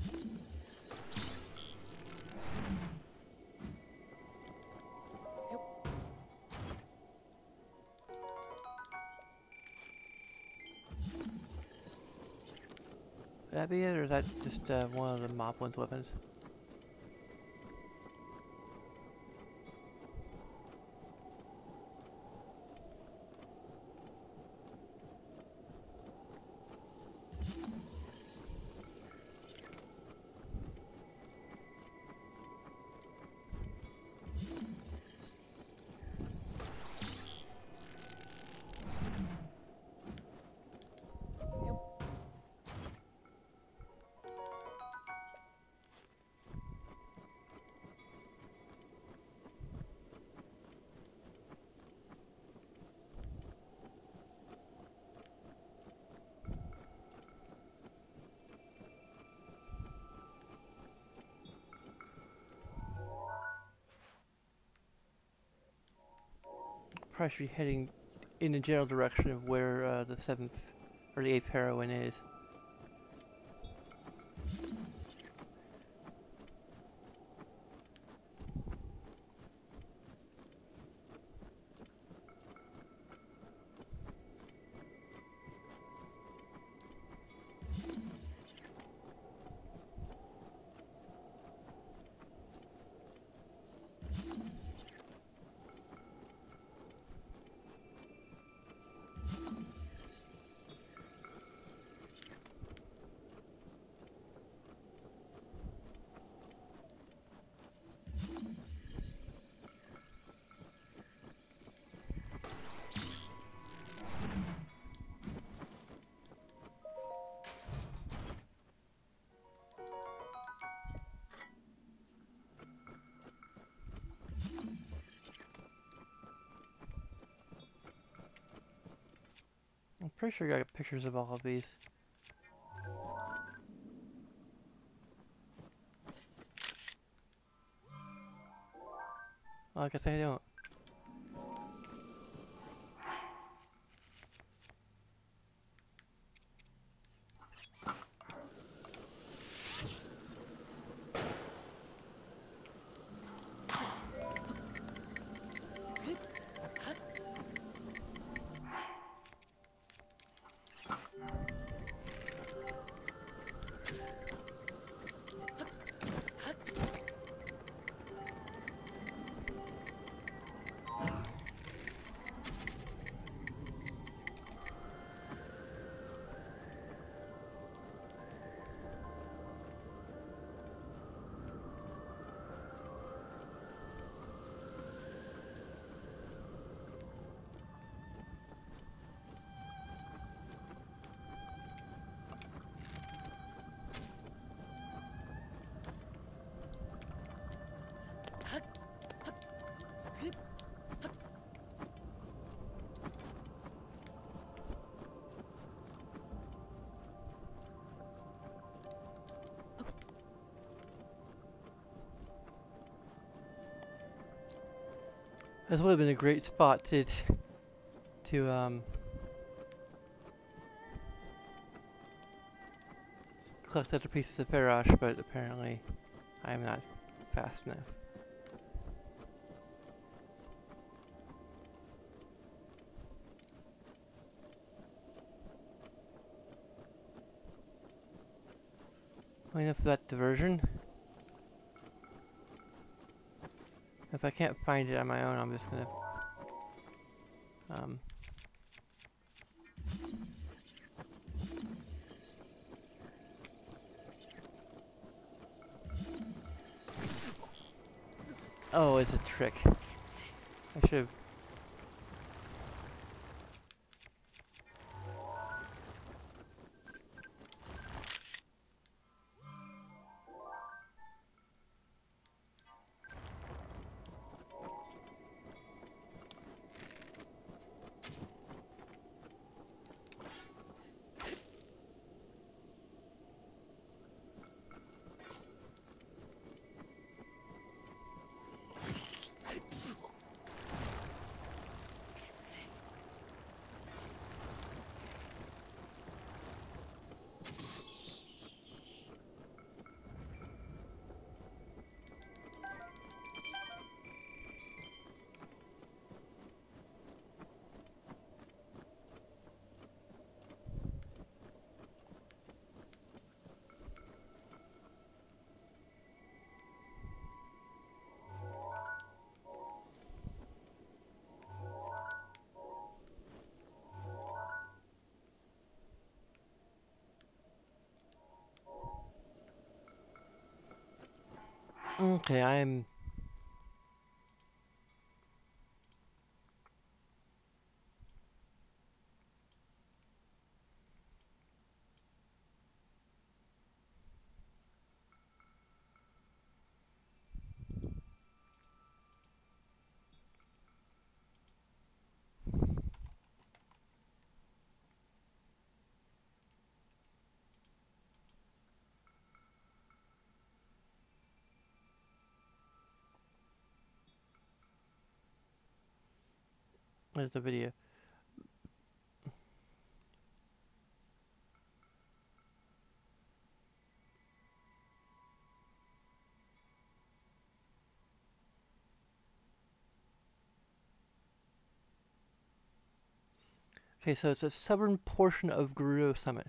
Would that be it, or is that just one of the Moplin's weapons? Probably should be heading in the general direction of where the 7th or the 8th heroine is. I'm pretty sure I got pictures of all of these. Well, I guess I don't. This would have been a great spot to collect other pieces of Farash, but apparently I am not fast enough. Enough of that diversion. If I can't find it on my own, I'm just gonna oh, it's a trick. I should have. Okay, I'm... There's the video. Okay, so it's a southern portion of Gerudo Summit.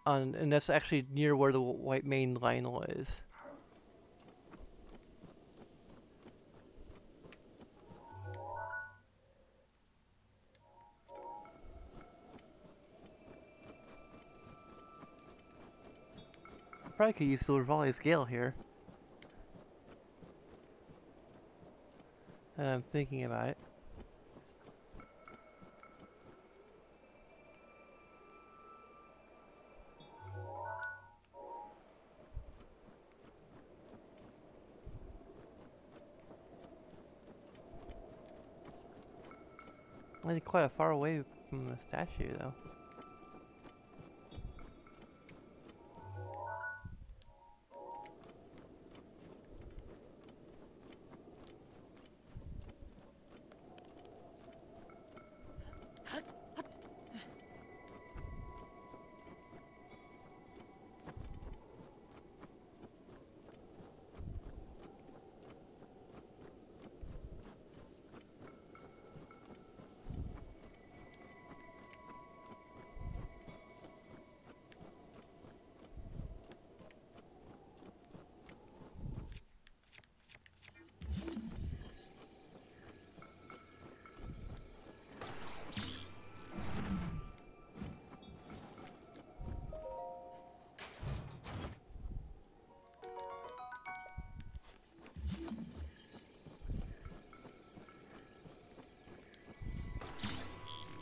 And that's actually near where the White Maned Lionel is. Probably could use the Rivali's Gale here. And I'm thinking about it. It's quite far away from the statue, though.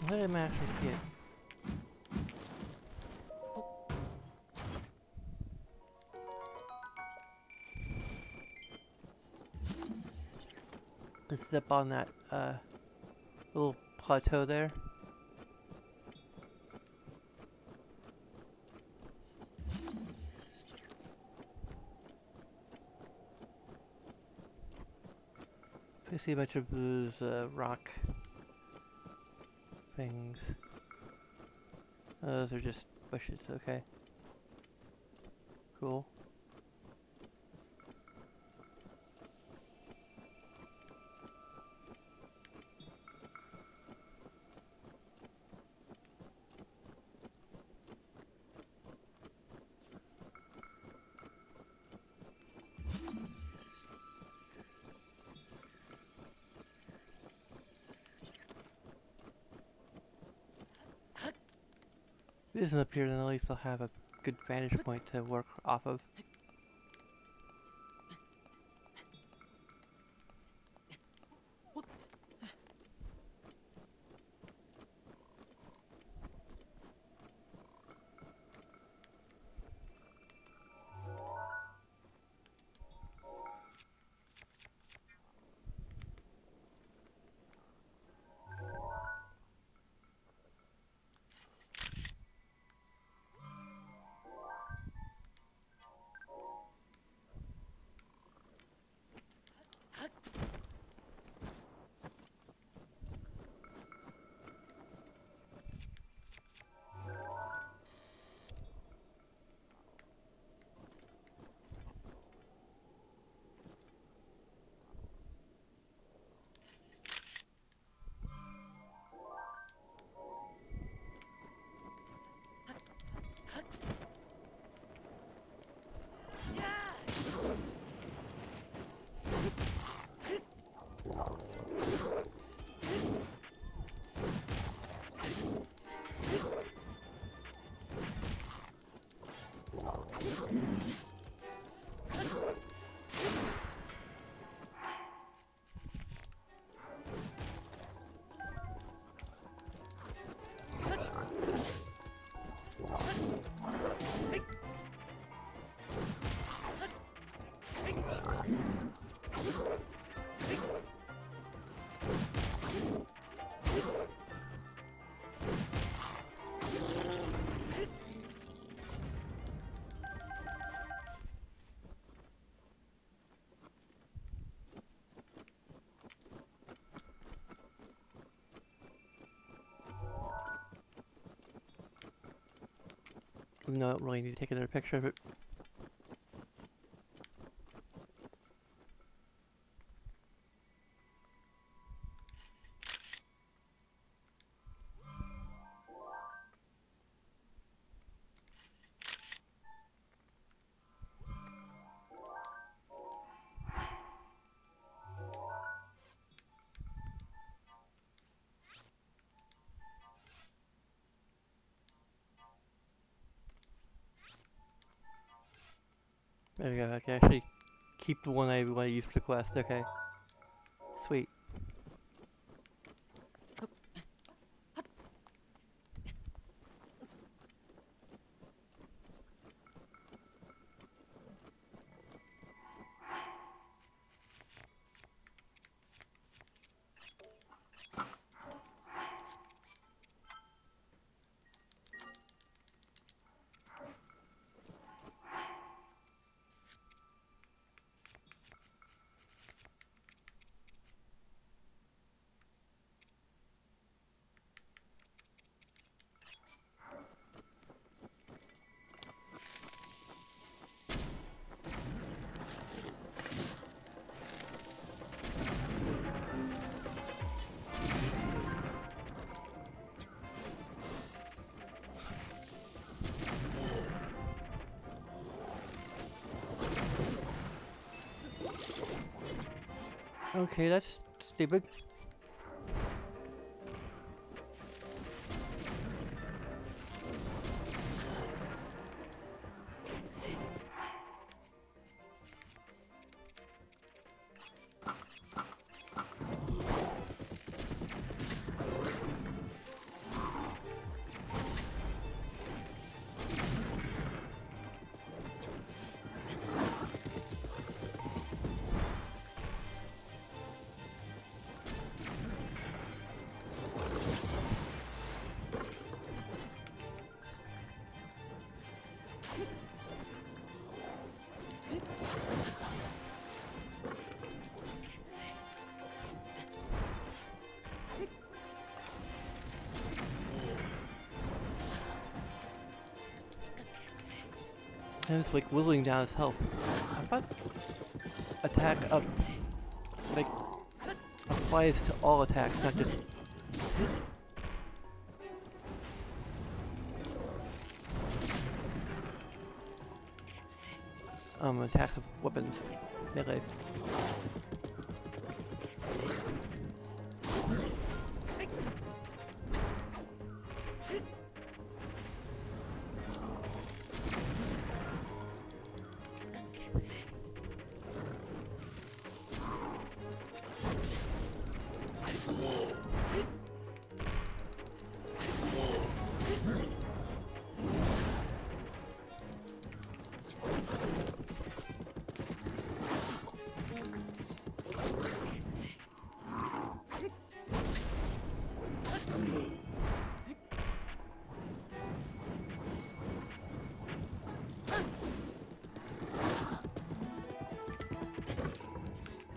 What did I actually get? This is up on that little plateau there. You see a bunch of those rock things. Those are just bushes, okay. Cool. If it isn't up here, then at least I'll have a good vantage point to work off of. even though I don't really need to take another picture of it. There we go, I can actually keep the one I want to use for the quest, okay. Sweet. Okay, that's stupid. And it's like whittling down his health. I thought attack up, like, applies to all attacks, not just... attacks of weapons. Melee.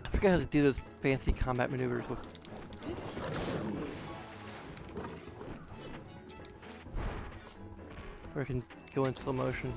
I forget how to do those fancy combat maneuvers with. Where I can go in slow motion.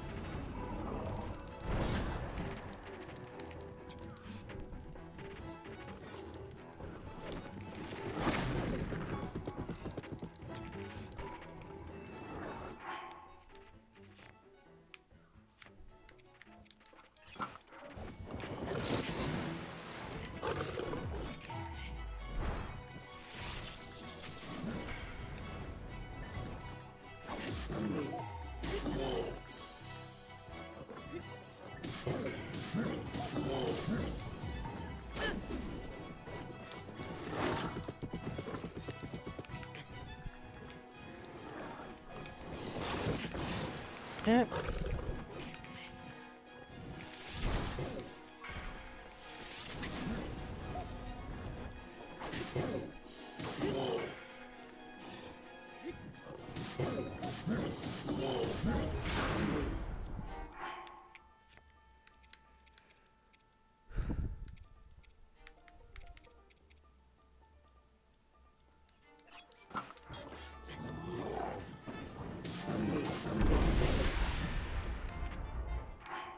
Yep.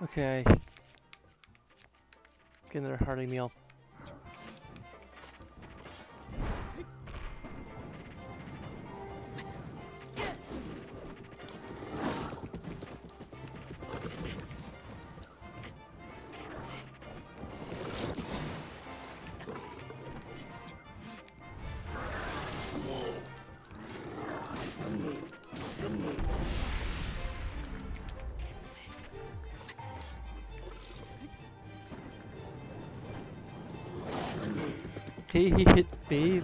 Okay. Get another hearty meal. Okay, he hit me.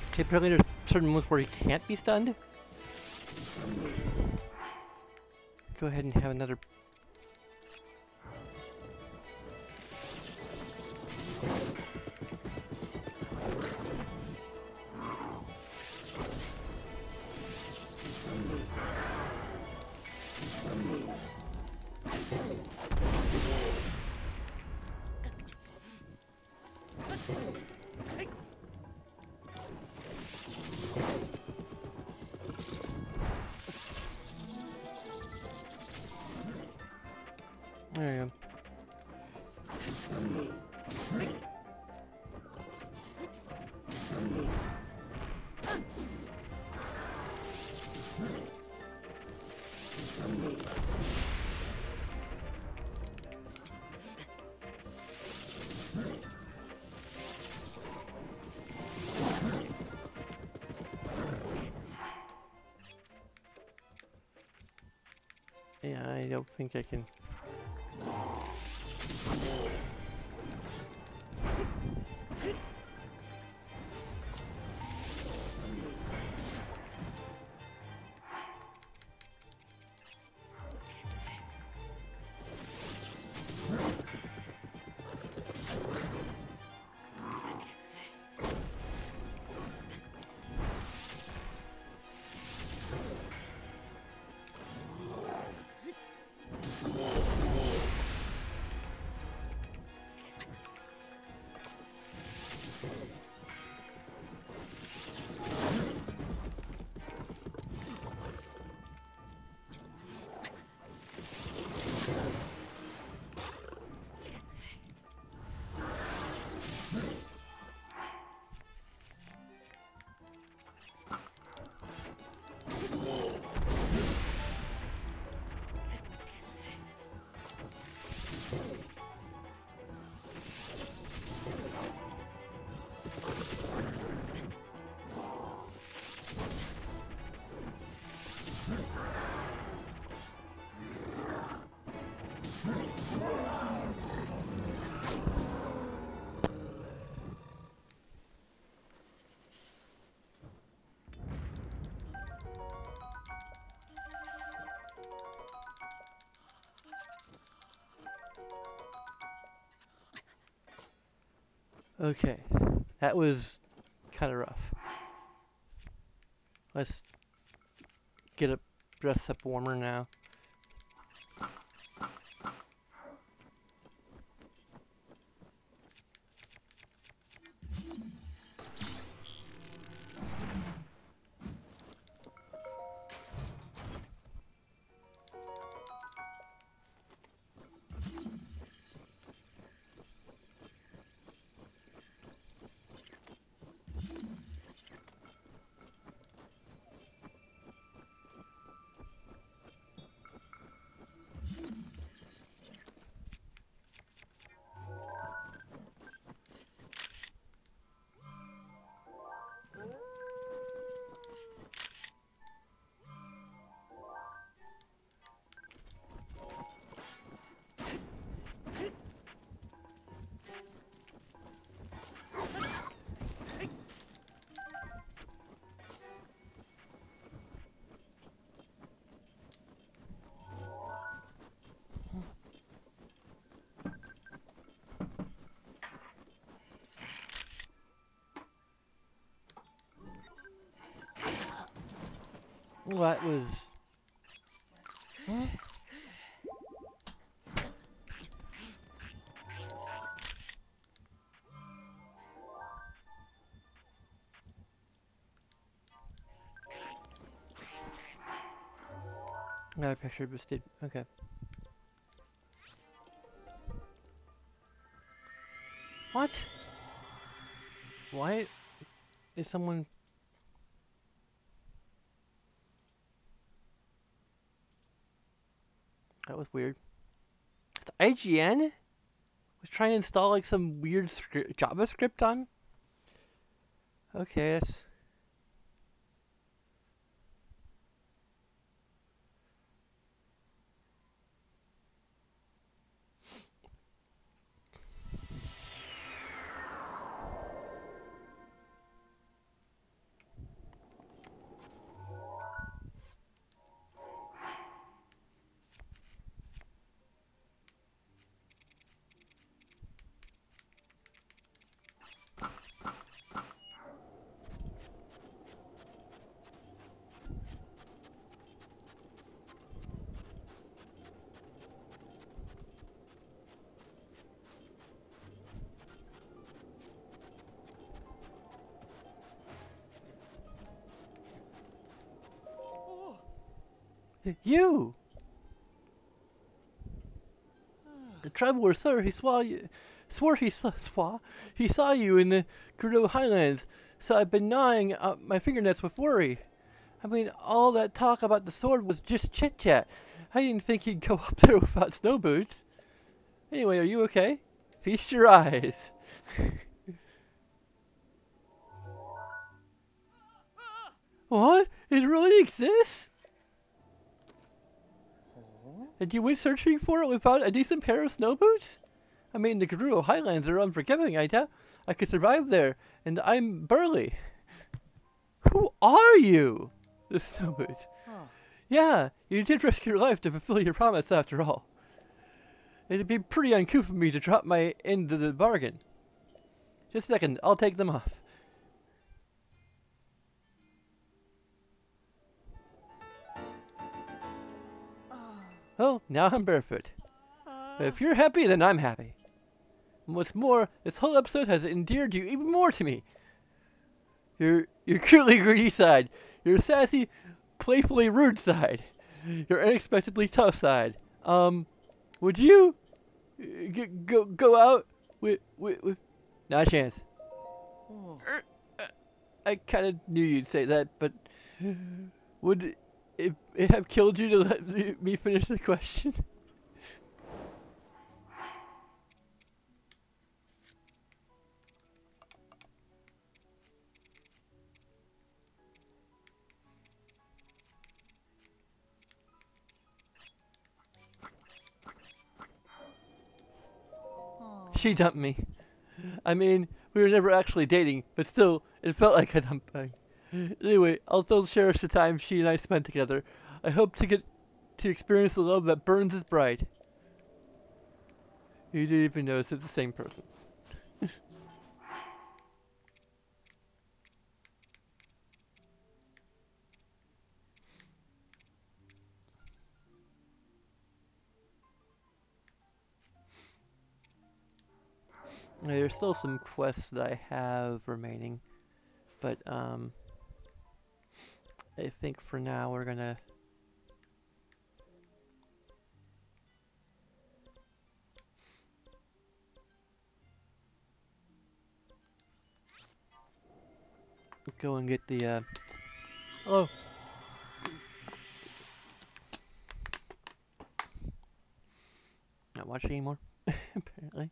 Okay, apparently there's certain moves where he can't be stunned. Go ahead and have another. There you go. Yeah, I don't think I can. Okay, that was kind of rough. Let's get up, dress up warmer now. Well, that was. Huh? Got a picture of Steve. Okay. What? Why is someone... That was weird. The IGN was trying to install like some weird JavaScript on. Okay, that's... You! The traveler, sir, he swore he saw you in the Gerudo Highlands, so I've been gnawing my fingernets with worry. I mean, all that talk about the sword was just chit-chat. I didn't think he'd go up there without snow boots. Anyway, are you okay? Feast your eyes. What? It really exists? And you went searching for it without a decent pair of snow boots? I mean, the Gerudo Highlands are unforgiving, I doubt I could survive there, and I'm burly. Who are you? The snow boots. Huh. Yeah, you did risk your life to fulfill your promise after all. It'd be pretty uncouth of me to drop my end of the bargain. Just a second, I'll take them off. Oh, now I'm barefoot. But if you're happy, then I'm happy. And what's more, this whole episode has endeared you even more to me. Your cutely greedy side, your sassy, playfully rude side, your unexpectedly tough side. Would you go out with not a chance. Oh. I kind of knew you'd say that, but would it have killed you to let me finish the question? She dumped me. I mean, we were never actually dating, but still, it felt like a dumping. Anyway, I'll still cherish the time she and I spent together. I hope to get to experience the love that burns as bright. You didn't even notice it's the same person. There's still some quests that I have remaining, but I think for now we're gonna go and get the oh, not watching anymore apparently.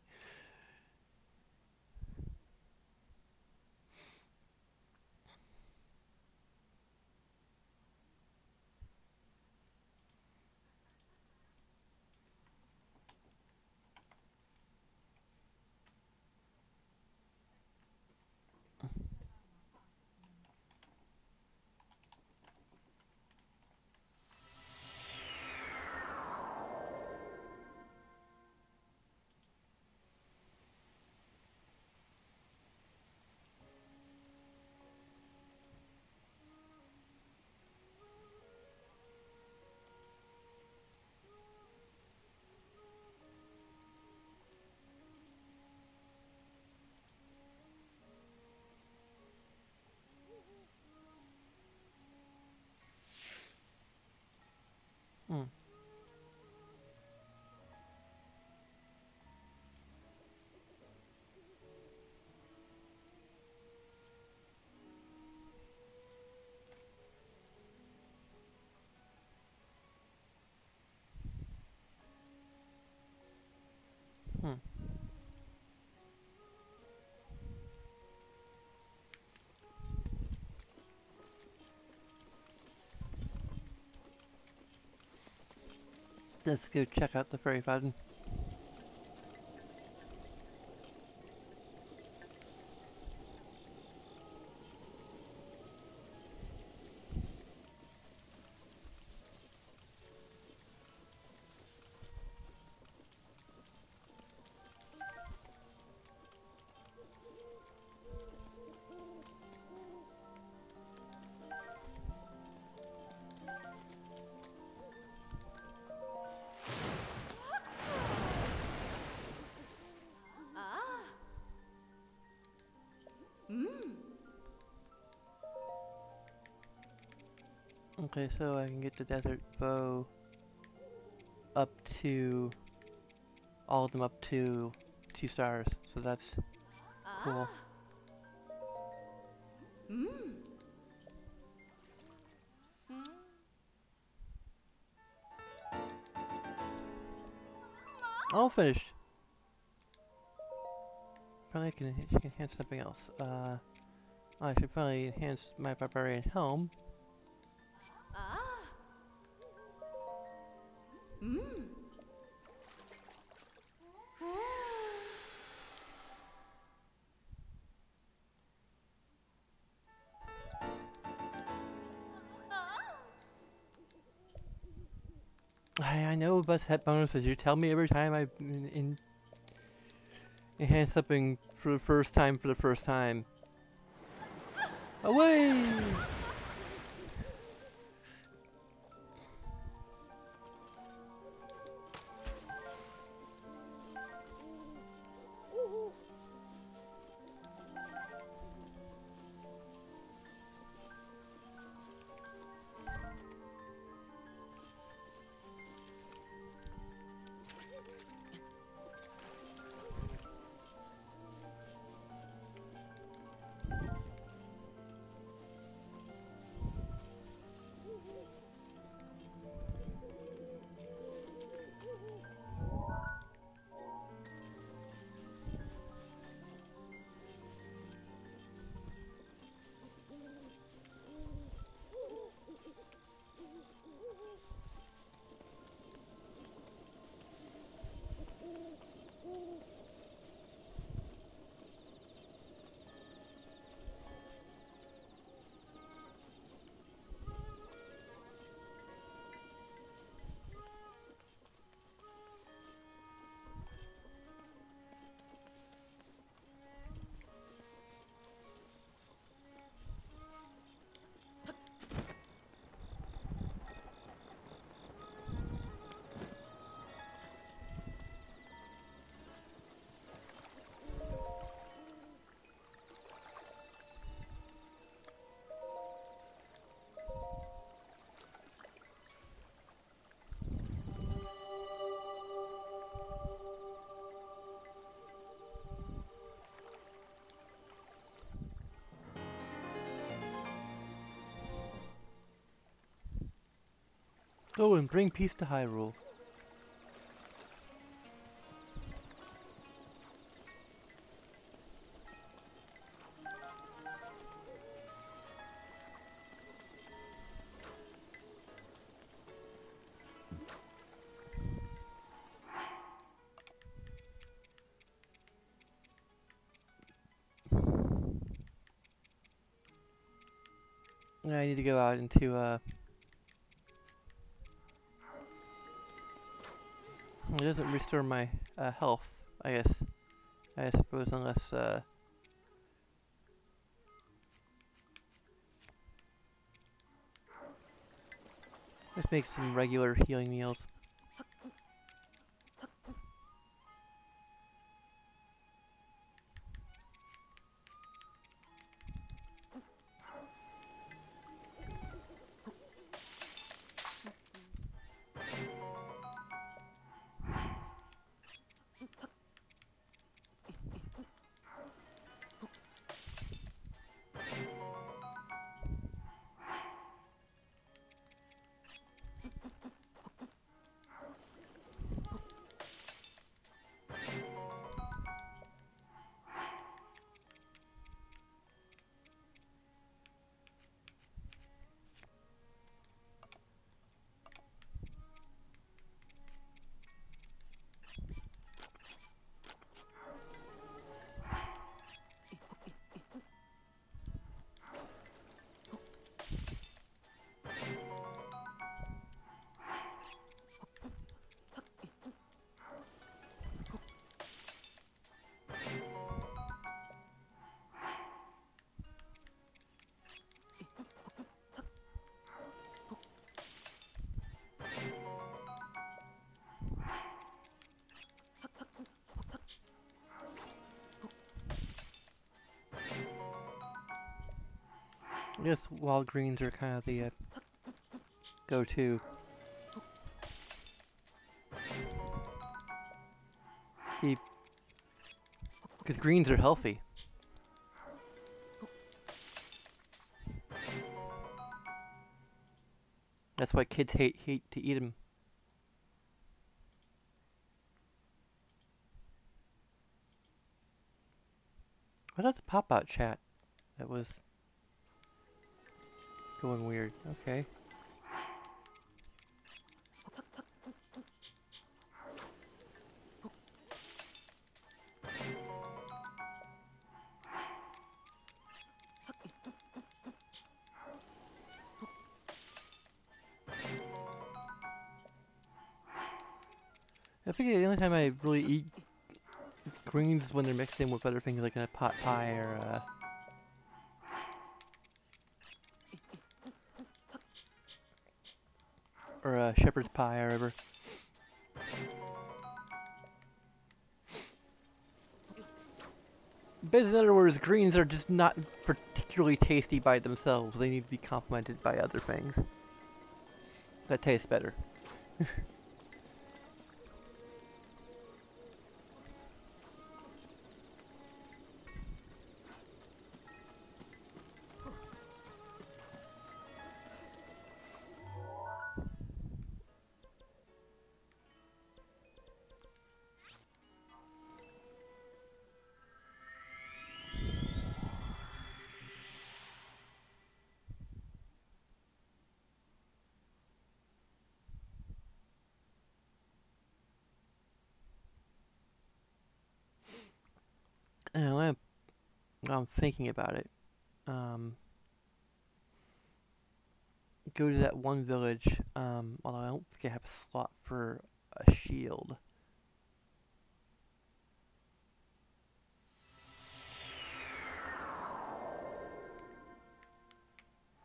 Let's go check out the fairy fountain. Okay, so I can get the desert bow up to all of them up to 2 stars, so that's cool. All finished. Probably I can enhance something else. I should probably enhance my barbarian helm. I know about set bonuses. You tell me every time I enhance something for the first time. Away! Go and bring peace to Hyrule. I need to go out into it doesn't restore my health, I guess. I suppose unless let's make some regular healing meals. I guess wild greens are kind of the go-to. Because greens are healthy. That's why kids hate to eat them. What's that the pop-out chat? That was going weird. Okay. I think the only time I really eat greens is when they're mixed in with other things like in a pot pie or a shepherd's pie or whatever. But in other words, greens are just not particularly tasty by themselves. They need to be complemented by other things that taste better. And I'm thinking about it. Go to that one village, although I don't think I have a slot for a shield.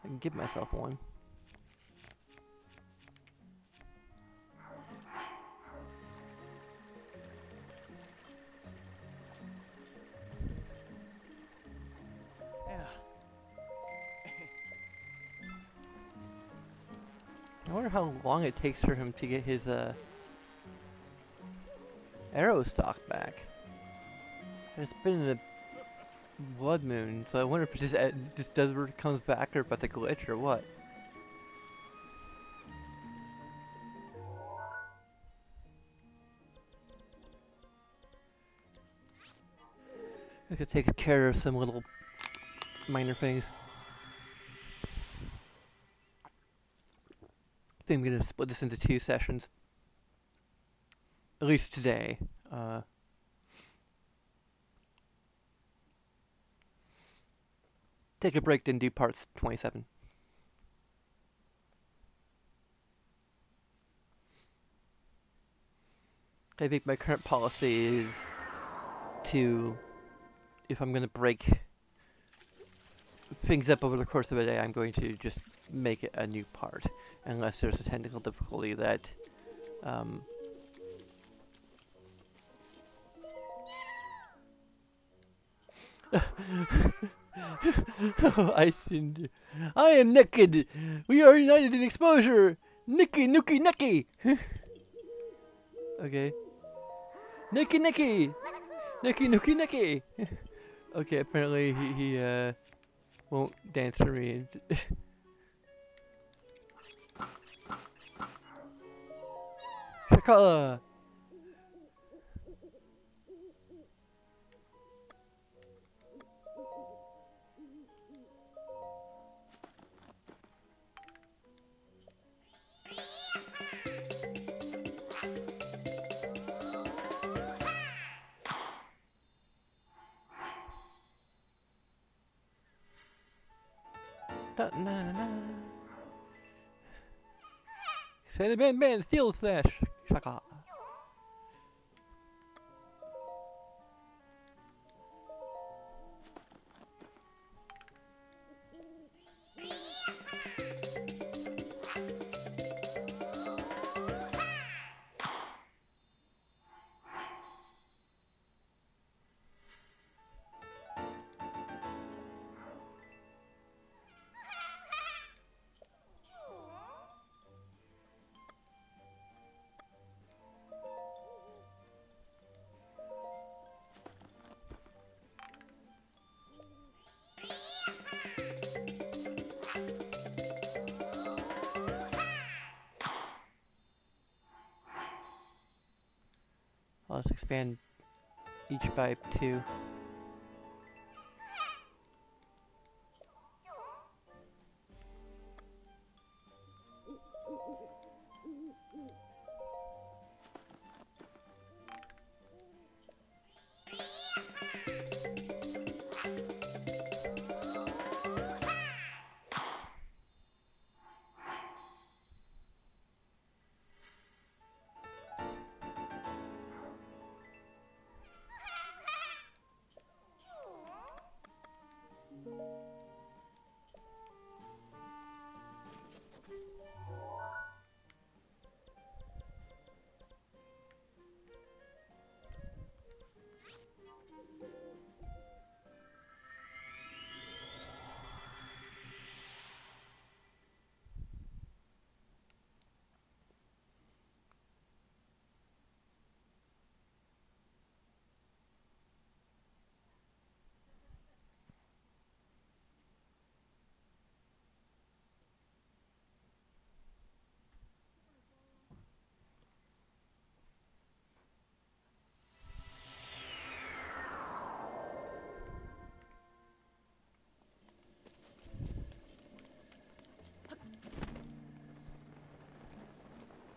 I can give myself one. I wonder how long it takes for him to get his arrow stock back. It's been the blood moon, so I wonder if it just comes back or if it's a glitch or what. I could take care of some little minor things. I think I'm gonna split this into 2 sessions. At least today. Take a break, then do parts 27. I think my current policy is to, if I'm gonna break things up over the course of a day, I'm going to just make it a new part, unless there's a technical difficulty that I sinned. I am naked. We are united in exposure. Nicky, nookie, nicky. Okay. Nicky, nicky. Nicky, nookie, nicky. Okay, apparently he won't dance for me. Shakala. Na na na na. Say the band, steel slash. Shaka. I'll just expand each by 2.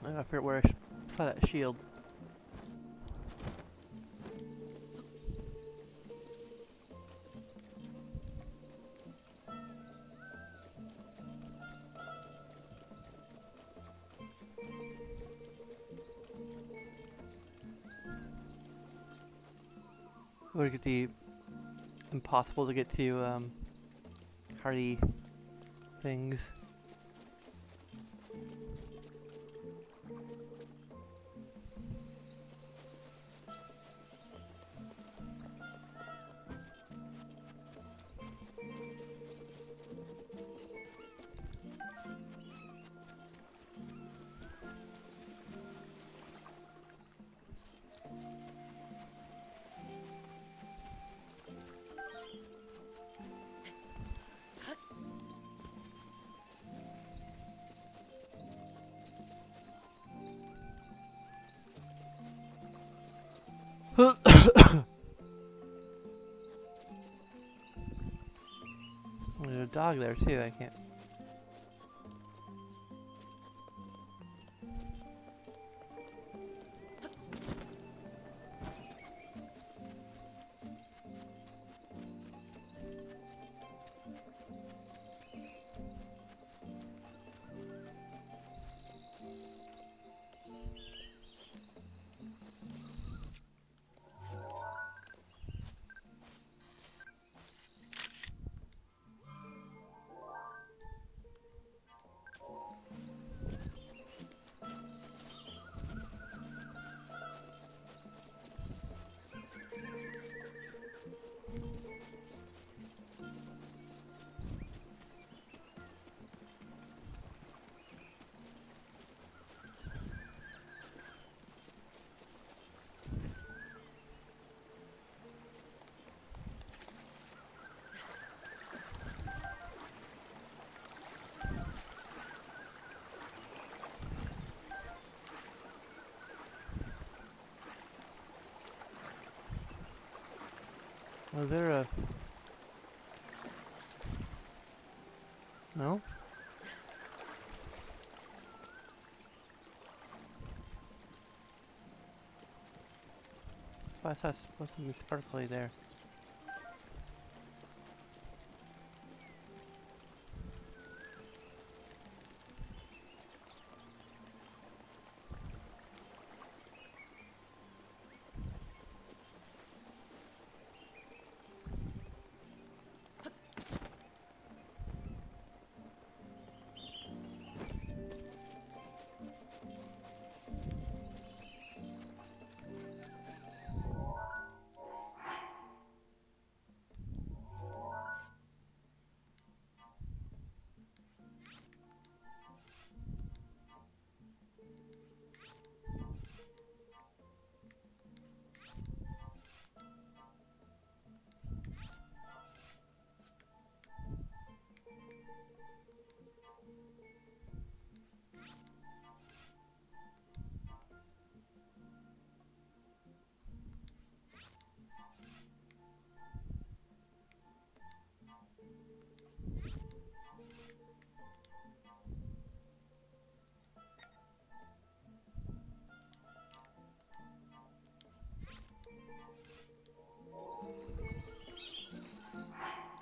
I gotta figure out where I saw that shield. Or get the impossible to get to hardy things. There's a dog there too, I can't. Was there a... No? I saw supposed to be sparkly there.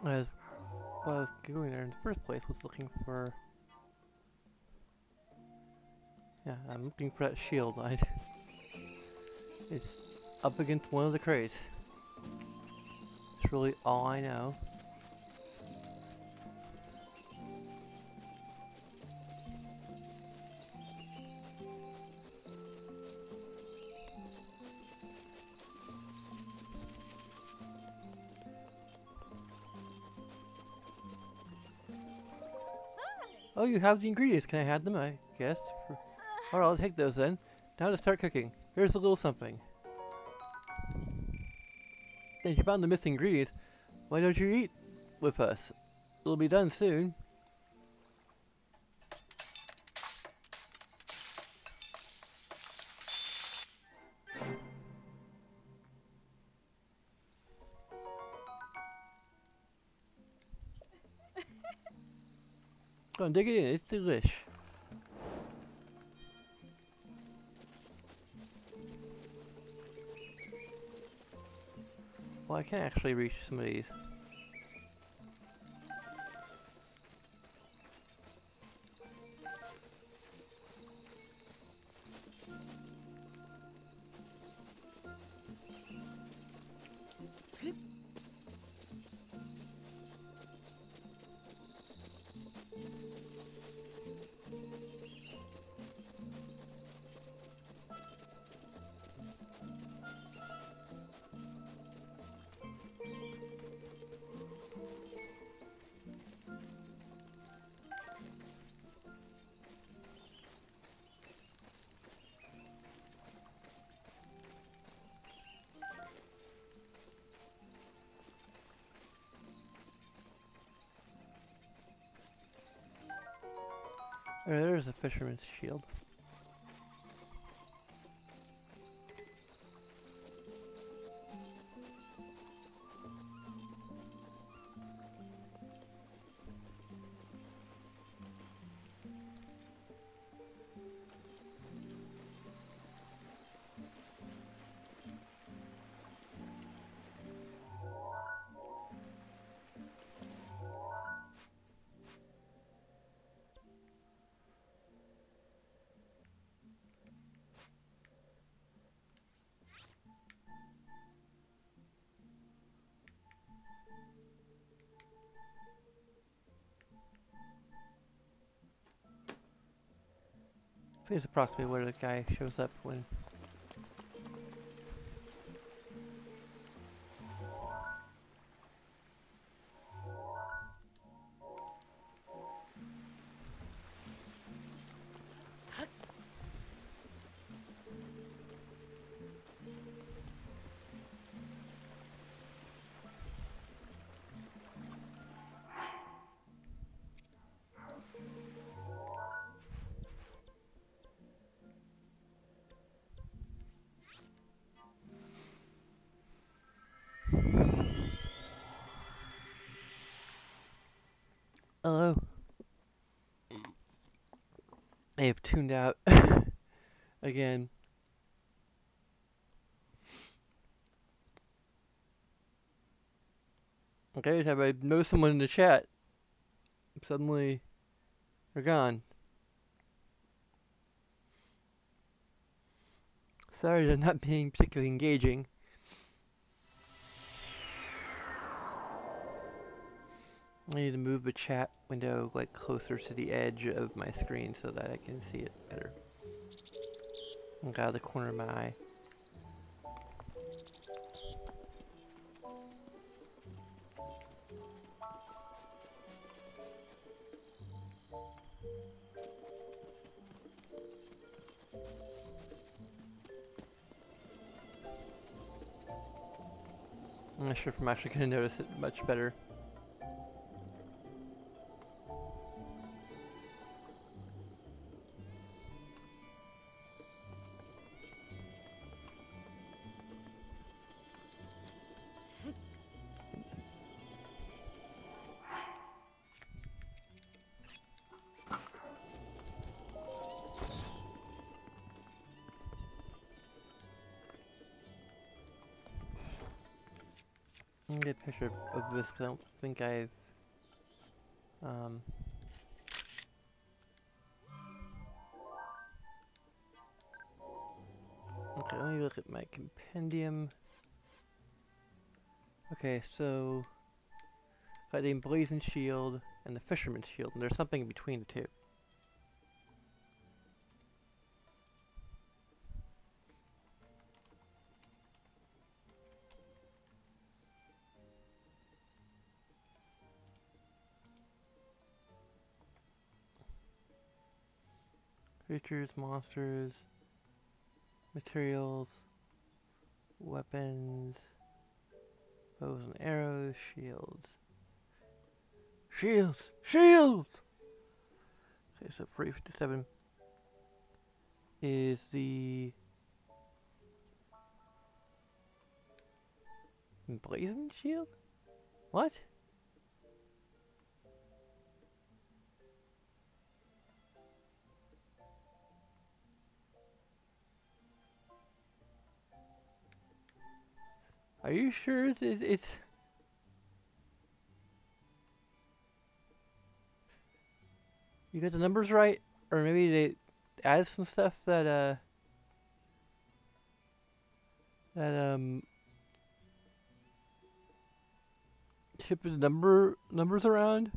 As what I was going there in the first place was looking for. Yeah, I'm looking for that shield. It's up against one of the crates. It's really all I know. Oh, you have the ingredients. Can I have them? I guess. Alright, I'll take those then. Now to start cooking. Here's a little something. If you found the missing ingredients, why don't you eat with us? It'll be done soon. Go on, dig it in. It's delish. Well, I can actually reach some of these. There's a fisherman's shield. I think it's approximately where the guy shows up when. Hello. I have tuned out again. Okay, have I noticed someone in the chat? Suddenly, they're gone. Sorry, they're not being particularly engaging. I need to move the chat window like closer to the edge of my screen so that I can see it better. Look out of the corner of my eye. I'm not sure if I'm actually going to notice it much better. Let me get a picture of this 'cause I don't think I've um okay, let me look at my compendium. Okay, so got the emblazoned shield and the fisherman's shield, and there's something in between the two. Creatures, monsters, materials, weapons, bows and arrows, shields. Shields! Shields! Okay, so 357 is the emblazoned shield? What? Are you sure it's you got the numbers right? Or maybe they added some stuff that shifted the numbers around?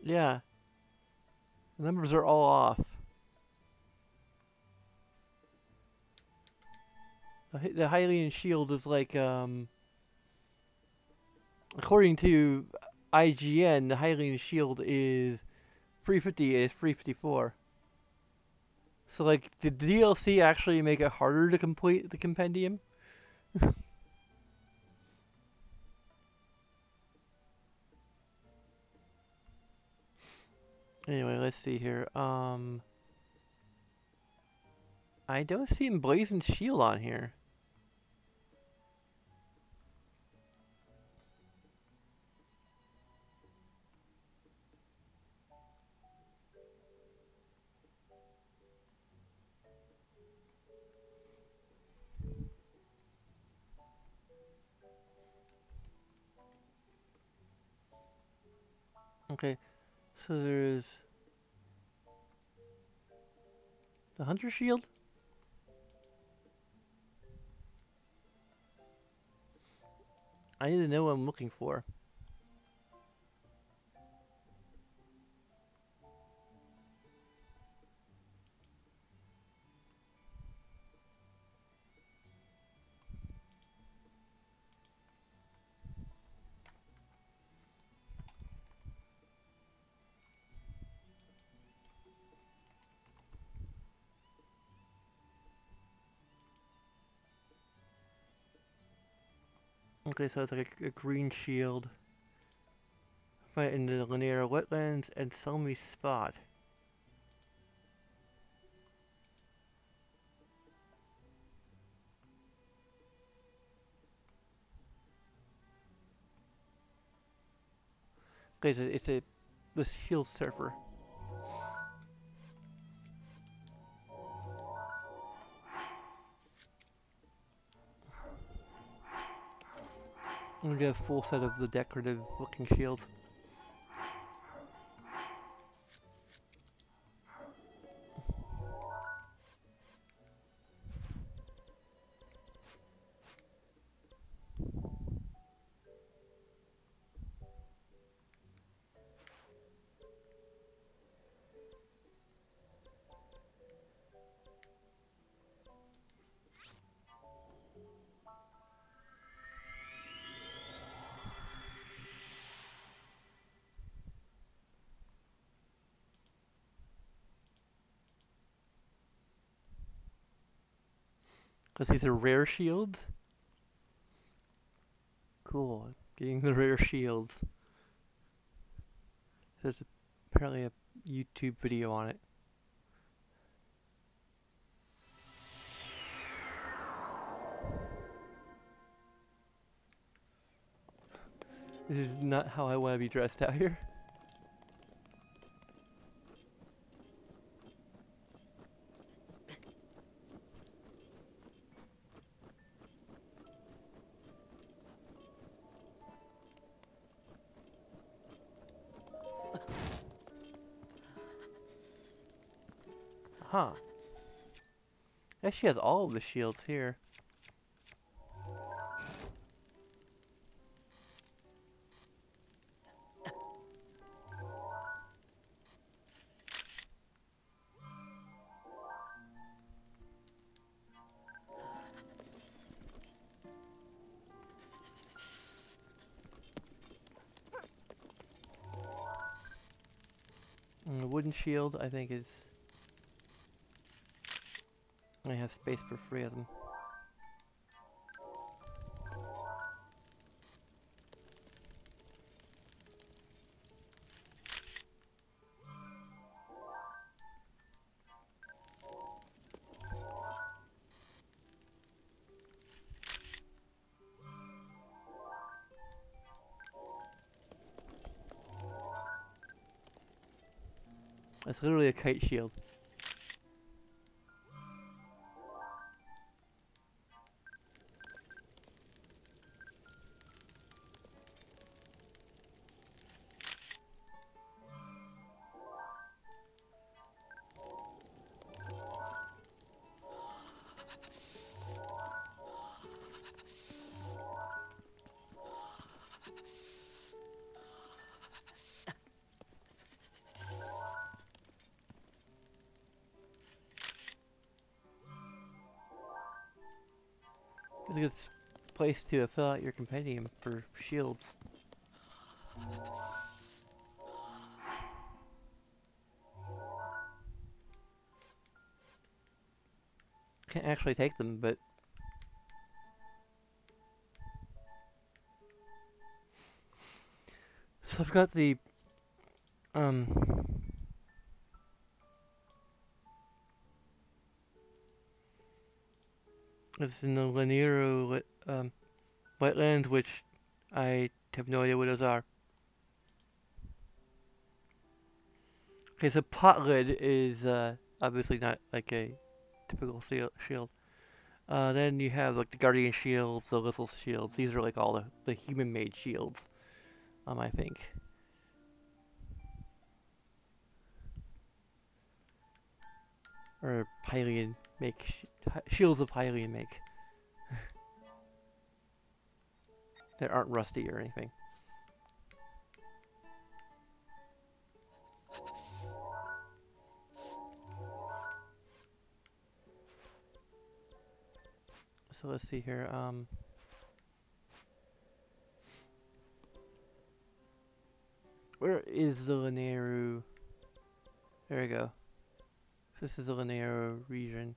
Yeah. The numbers are all off. The Hylian shield is like according to IGN, the Hylian shield is 350 is 354. So like, did the DLC actually make it harder to complete the compendium? Anyway, let's see here. I don't see emblazoned shield on here. Okay, so there's the hunter shield. I need to know what I'm looking for. Okay, so it's like a green shield. Find it in the linear wetlands and Selmy spot. Okay, it's a the shield surfer. I'm gonna get a full set of the decorative looking shields. Because these are rare shields? Cool, getting the rare shields. There's apparently a YouTube video on it. This is not how I want to be dressed out here. Huh. Actually has all of the shields here. And the wooden shield, I think, is... I have space for 3 of them. It's literally a kite shield. It's a good place to fill out your compendium for shields. Can't actually take them, but... So I've got the... It's in the Lanero wetlands, which I have no idea what those are. Okay, so pot lid is obviously not like a typical shield. Then you have like the guardian shields, the little shields. These are like all the human-made shields. I think. Or Hylian make shields of Hylian make. That aren't rusty or anything. So let's see here. Where is the Lanero? There we go. This is the Lanero region.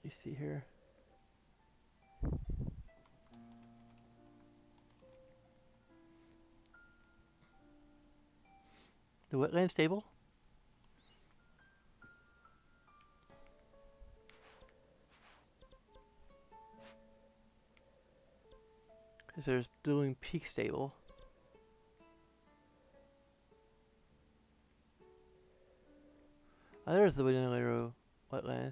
You see here. The wetland stable? Because there's doing peak stable. Oh, there's the Lanero wetland.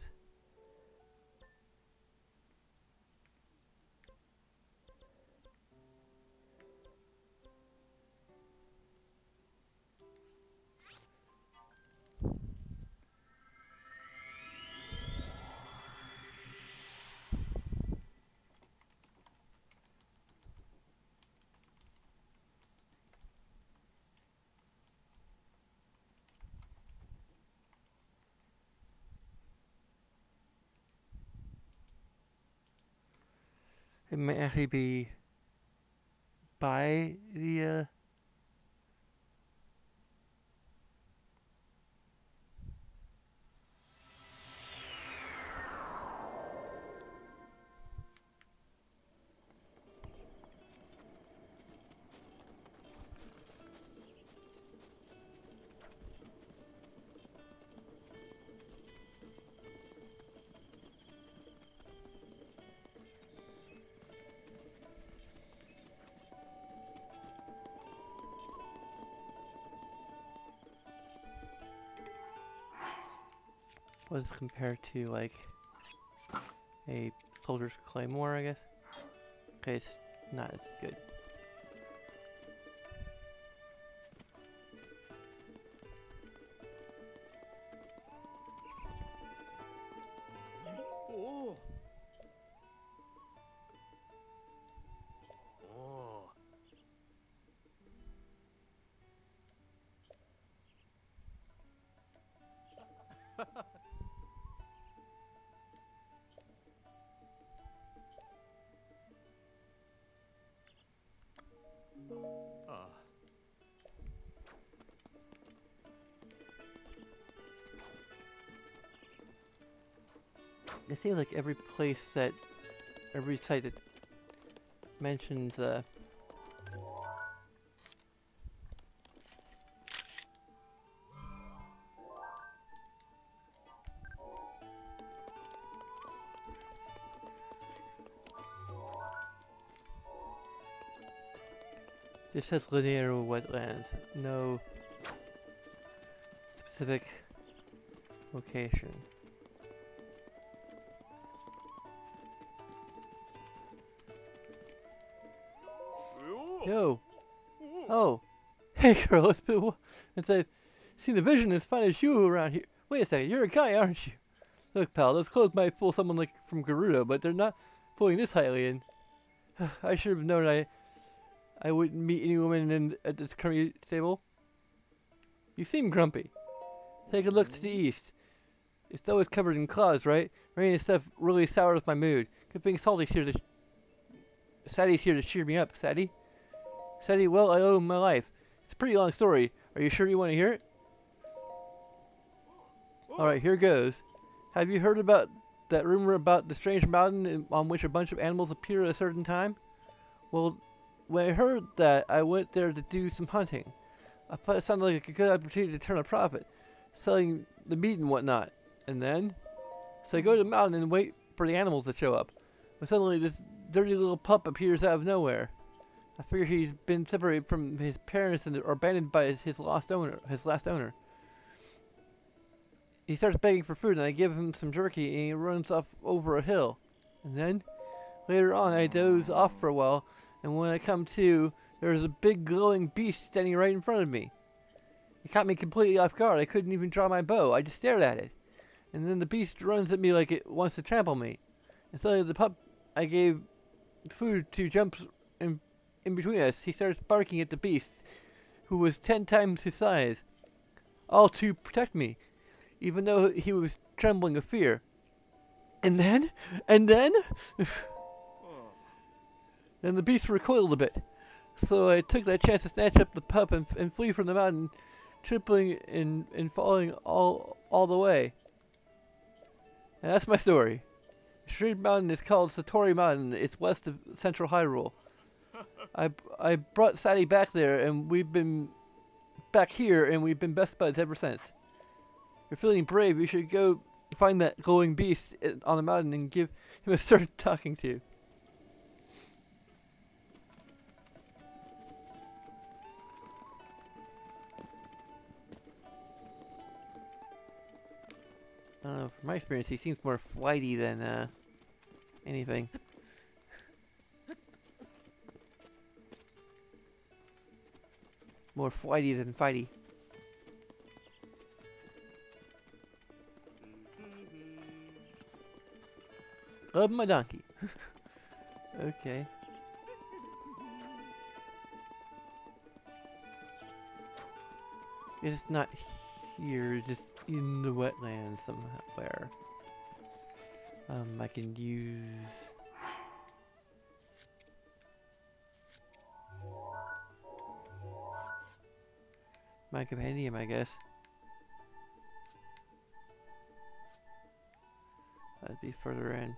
It might actually be by the was compared to like a soldier's claymore, I guess. Okay, it's not as good. It seems like every place that, every site that mentions, just says linear wetlands, no specific location. Yo! Oh! Hey girl, it's been a while since I've seen a vision as fine as you around here. Wait a second, you're a guy, aren't you? Look, pal, those clothes might fool someone like from Gerudo, but they're not fooling this Hylian. I should have known I wouldn't meet any woman at this curry stable. You seem grumpy. Take a look to the east. It's always covered in clouds, right? Rain and stuff really sours my mood. Good thing Salty's here to... Sadie's here to cheer me up, Sadie. Sadie, well, I owe him my life. It's a pretty long story. Are you sure you want to hear it? Alright, here goes. Have you heard about that rumor about the strange mountain on which a bunch of animals appear at a certain time? Well, when I heard that, I went there to do some hunting. I thought it sounded like a good opportunity to turn a profit, selling the meat and whatnot. And then? So I go to the mountain and wait for the animals to show up. But suddenly this dirty little pup appears out of nowhere. I figure he's been separated from his parents or abandoned by his last owner. He starts begging for food, and I give him some jerky, and he runs off over a hill. And then, later on, I doze off for a while, and when I come to, there's a big glowing beast standing right in front of me. It caught me completely off guard. I couldn't even draw my bow. I just stared at it. And then the beast runs at me like it wants to trample me. And suddenly the pup I gave food to jumps in between us. He starts barking at the beast, who was 10 times his size, all to protect me, even though he was trembling with fear. And then, and the beast recoiled a bit. So I took that chance to snatch up the pup and flee from the mountain, tripling and falling all the way. And that's my story. The strange mountain is called Satori Mountain. It's west of central Hyrule. I brought Sadie back there, and we've been back here, and we've been best buds ever since. If you're feeling brave, you should go find that glowing beast on the mountain and give him a start talking to. I don't know, from my experience, he seems more flighty than anything. More flighty than fighty. Love my donkey. Okay. It's not here, just in the wetlands somewhere. I can use... my compendium, I guess. That'd be further in.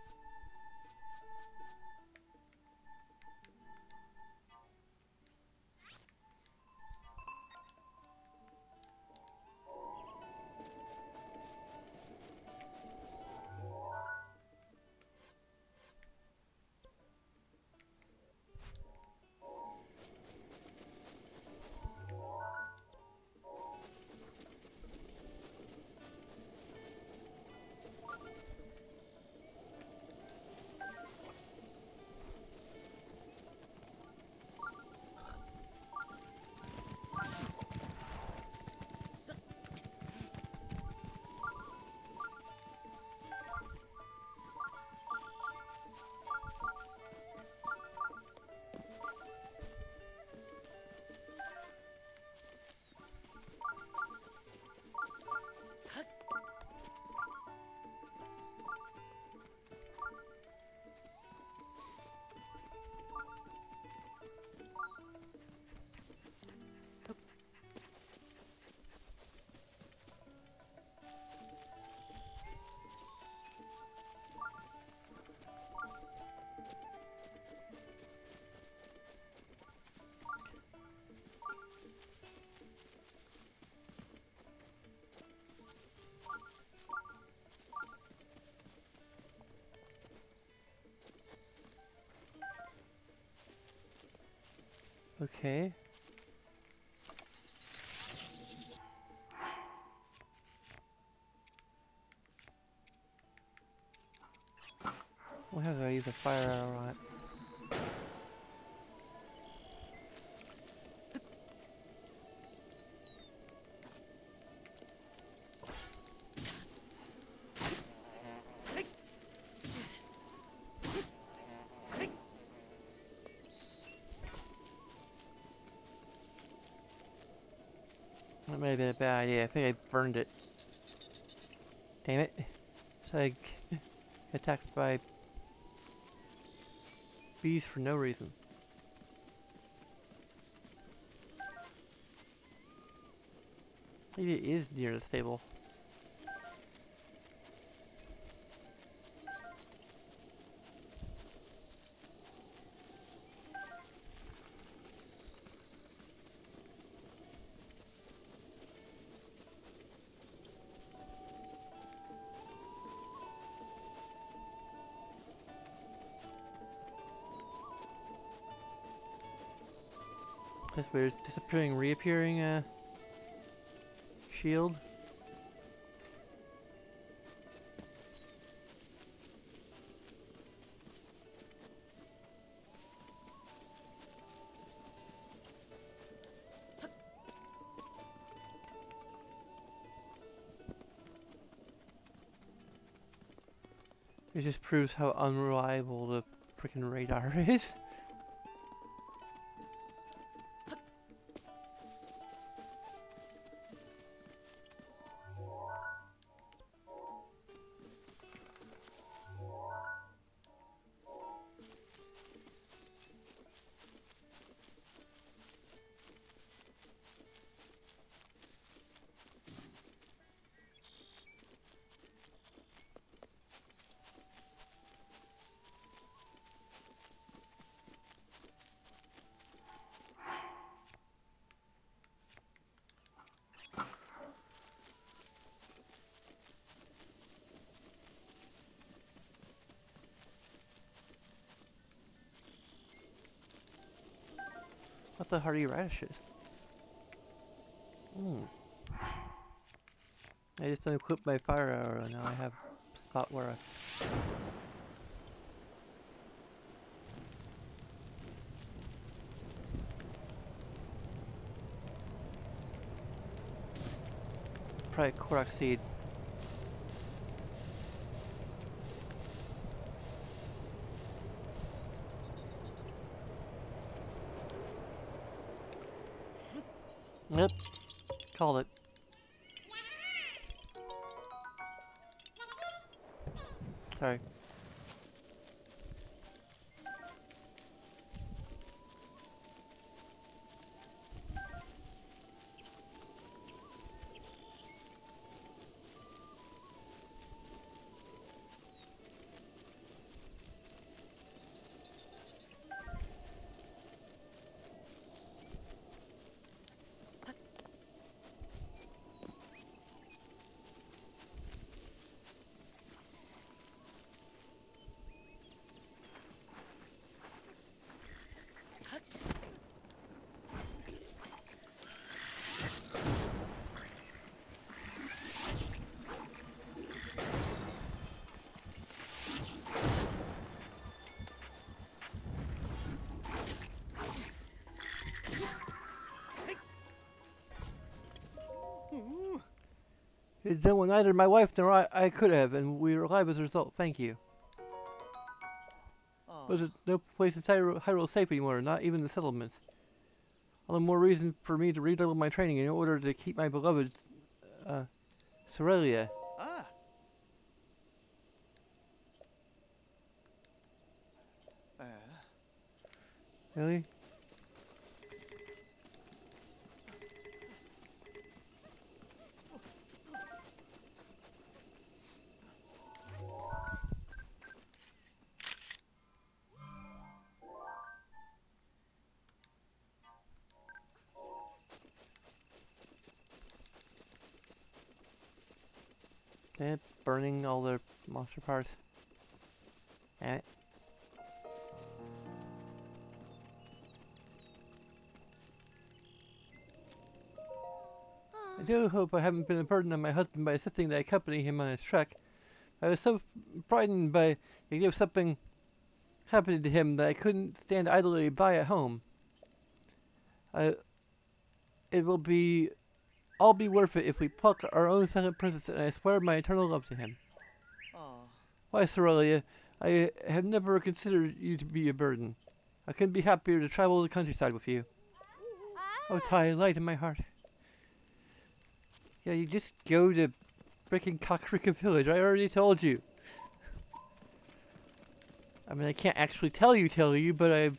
Okay. We'll have to use a fire arrow on it. That may have been a bad idea. I think I burned it. Damn it. So I attacked by bees for no reason. Maybe it is near the stable. That's weird. Disappearing, reappearing, shield. It just proves how unreliable the freaking radar is. What's the hardy radishes? I just unequipped my fire arrow, now I have a spot where I... Probably Korok seed. Yep. Called it. Sorry. It's done what neither my wife nor I could have, and we are alive as a result. Thank you. There's no place in Hyrule safe anymore, not even the settlements. All the more reason for me to redouble my training in order to keep my beloved, Sorelia. Really? And burning all their monster parts. Damn it. do hope I haven't been a burden on my husband by insisting that I accompany him on his trek. I was so frightened by the idea of something happening to him that I couldn't stand idly by at home. It will be all be worth it if we pluck our own second princess, and I swear my eternal love to him. Aww. Why, Sorelia, I have never considered you to be a burden. I couldn't be happier to travel the countryside with you. Oh, Ty, light in my heart. Yeah, you just go to frickin' Cockrica Village. I already told you. I mean, I can't actually tell you, but I...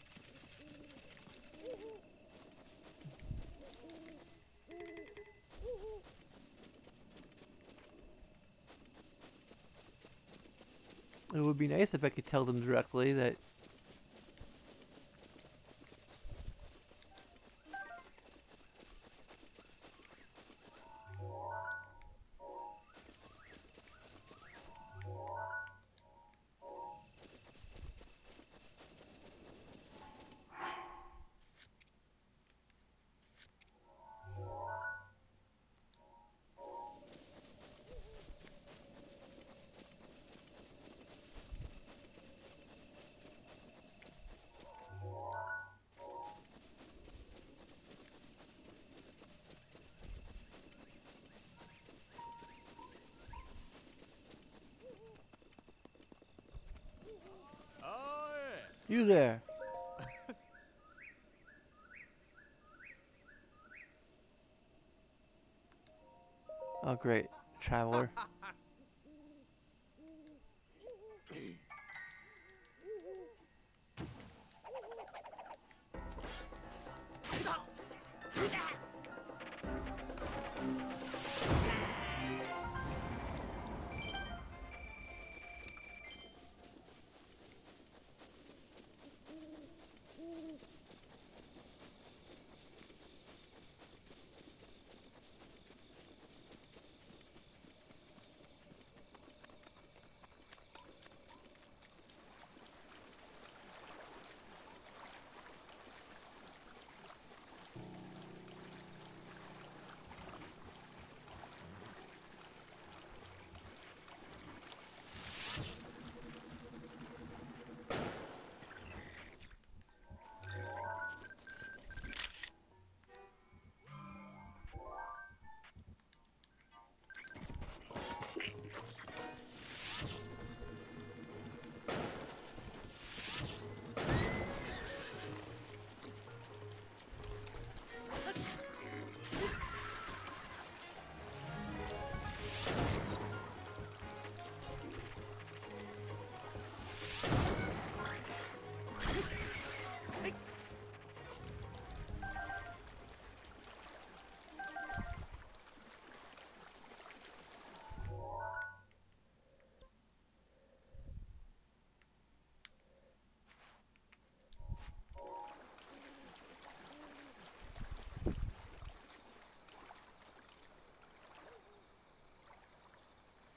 It would be nice if I could tell them directly that... You there. Oh, great. Traveler.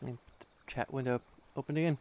And chat window open again.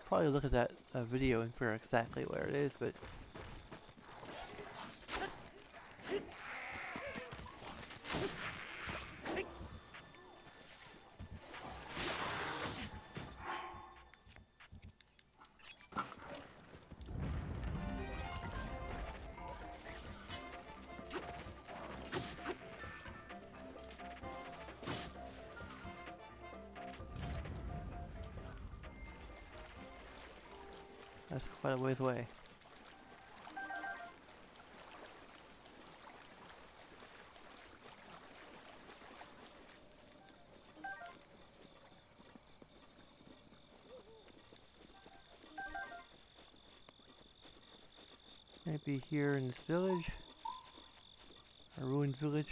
Probably look at that video and figure exactly where it is, but that's quite a ways away. Maybe here in this village, a ruined village.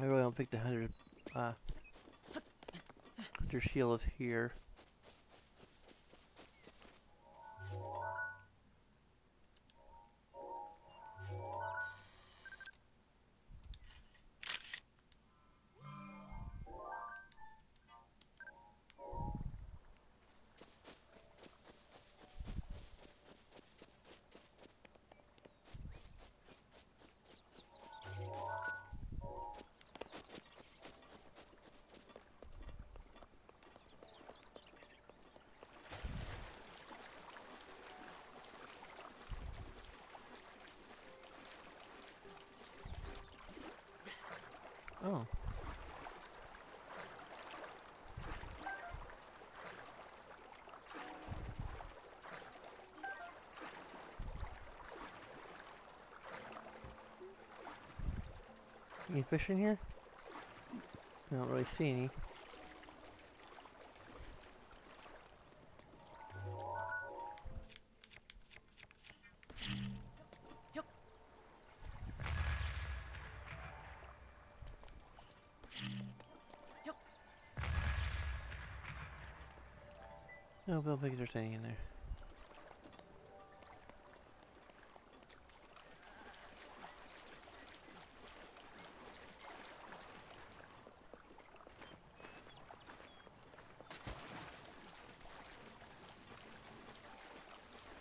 I really don't think the hunter shield is here. Oh. Any fish in here? I don't really see any. No, I don't think there's any in there.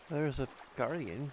There's a guardian.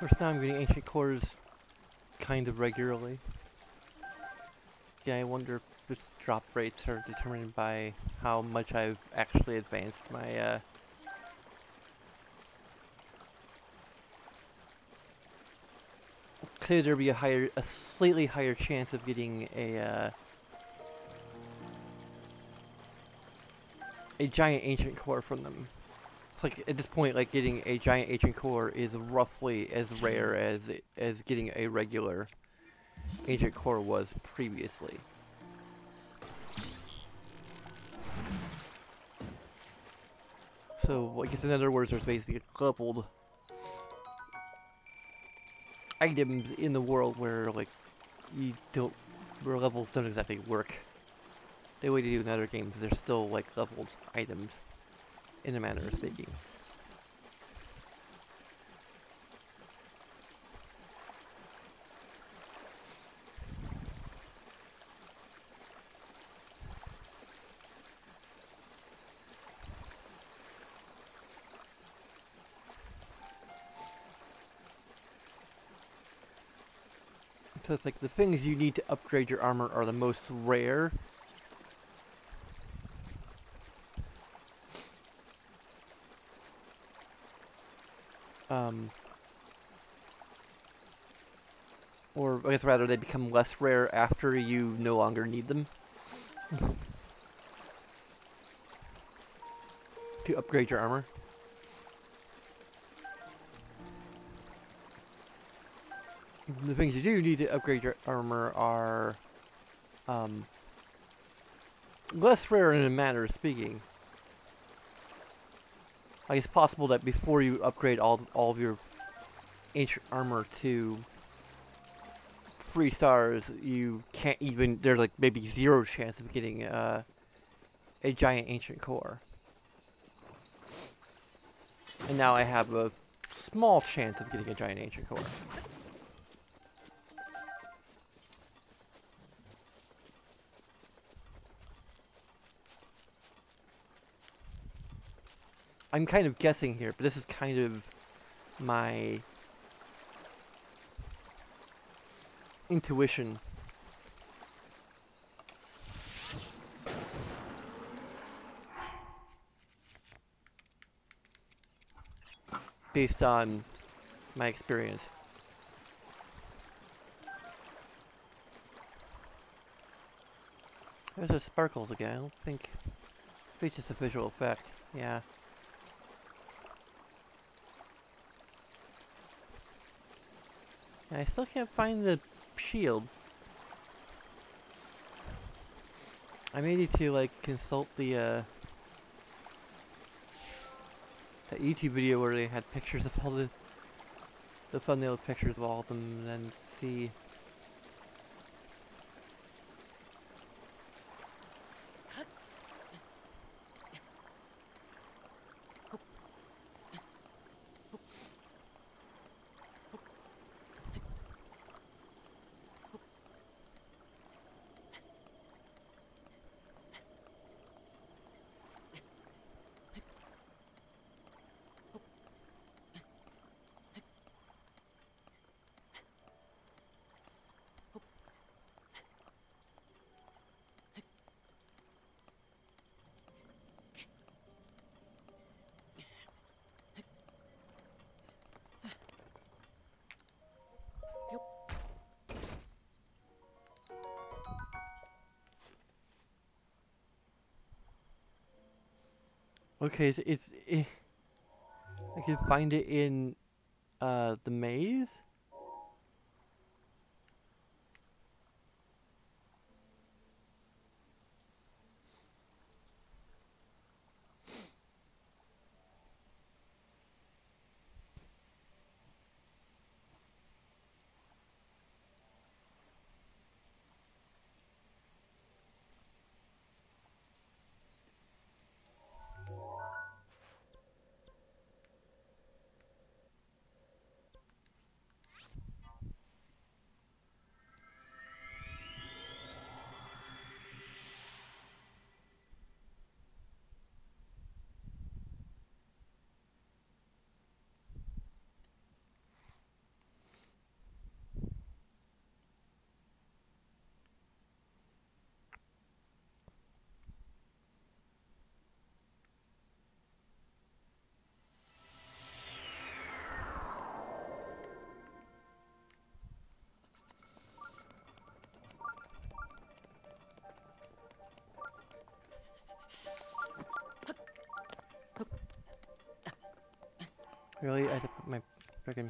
Of course, now I'm getting ancient cores kind of regularly. Yeah, I wonder if the drop rates are determined by how much I've actually advanced my, could there be a slightly higher chance of getting a giant ancient core from them. It's like, at this point, like, getting a giant ancient core is roughly as rare as getting a regular ancient core was previously. So, I guess in other words, there's basically leveled items in the world where, like, where levels don't exactly work the way they do in other games. There's still, like, leveled items, in a manner of speaking. So it's like the things you need to upgrade your armor are the most rare. Or I guess rather they become less rare after you no longer need them. To upgrade your armor. The things you do need to upgrade your armor are less rare in a manner of speaking. Like, it's possible that before you upgrade all of your ancient armor to 3 stars, you can't even, there's like maybe 0 chance of getting a giant ancient core. And now I have a small chance of getting a giant ancient core. I'm kind of guessing here, but this is kind of my intuition. Based on my experience. There's those sparkles again. I don't think it's just a visual effect. Yeah. And I still can't find the shield. I may need to, like, consult the that YouTube video where they had pictures of all the thumbnail pictures of all of them, and then see. Okay, so I can find it in the maze. Really? I had to put my friggin'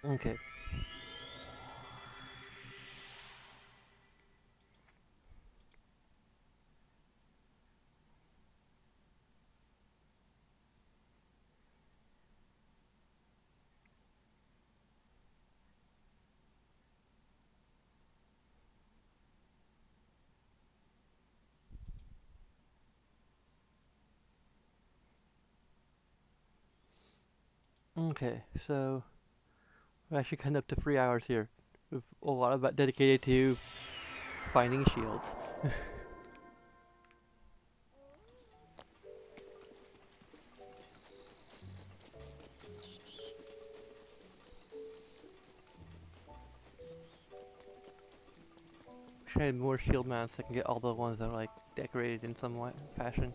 okay. Okay, so we're actually kind of up to 3 hours here, with a lot of that dedicated to finding shields. Try more shield mounts so I can get all the ones that are like decorated in some fashion.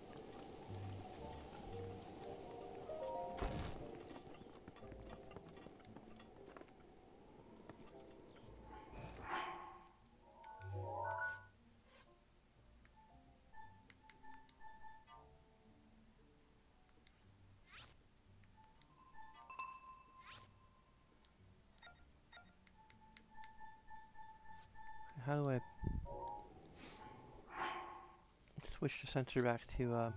How do I switch the sensor back to I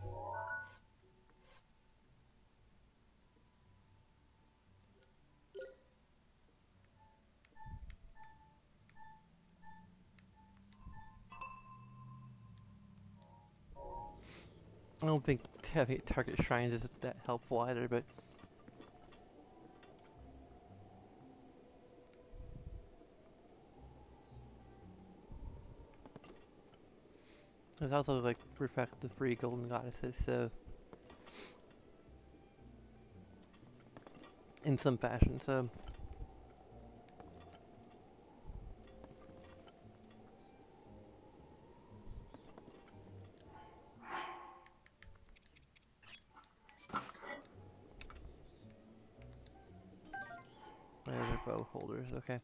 don't think having target shrines is that helpful either, but there's also like reflect the free golden goddesses, so in some fashion, so they're bow holders, okay.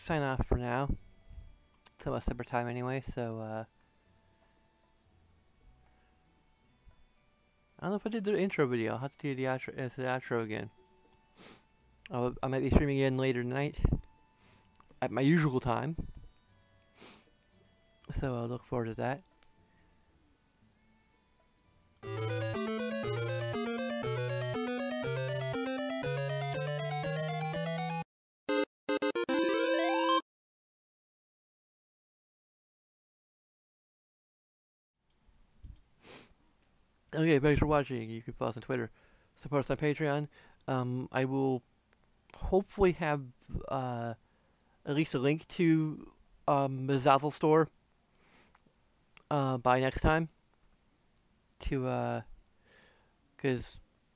sign off for now. Till a separate time anyway, so, I don't know if I did the intro video. I'll have to do the outro again. I might be streaming again later tonight at my usual time. So I'll look forward to that. Okay, thanks for watching. You can follow us on Twitter. Support us on Patreon. I will hopefully have at least a link to the Zazzle store by next time. Because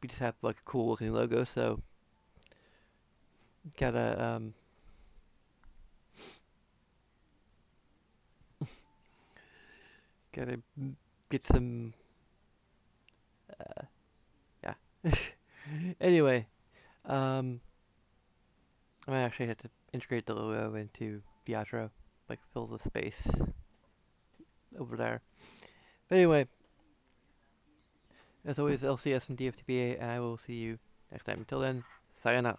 we just have like a cool looking logo, so gotta gotta get some yeah. Anyway, I might actually have to integrate the logo into the outro, like fill the space over there. But anyway, as always, LCS and DFTBA, and I will see you next time. Until then, sayonara.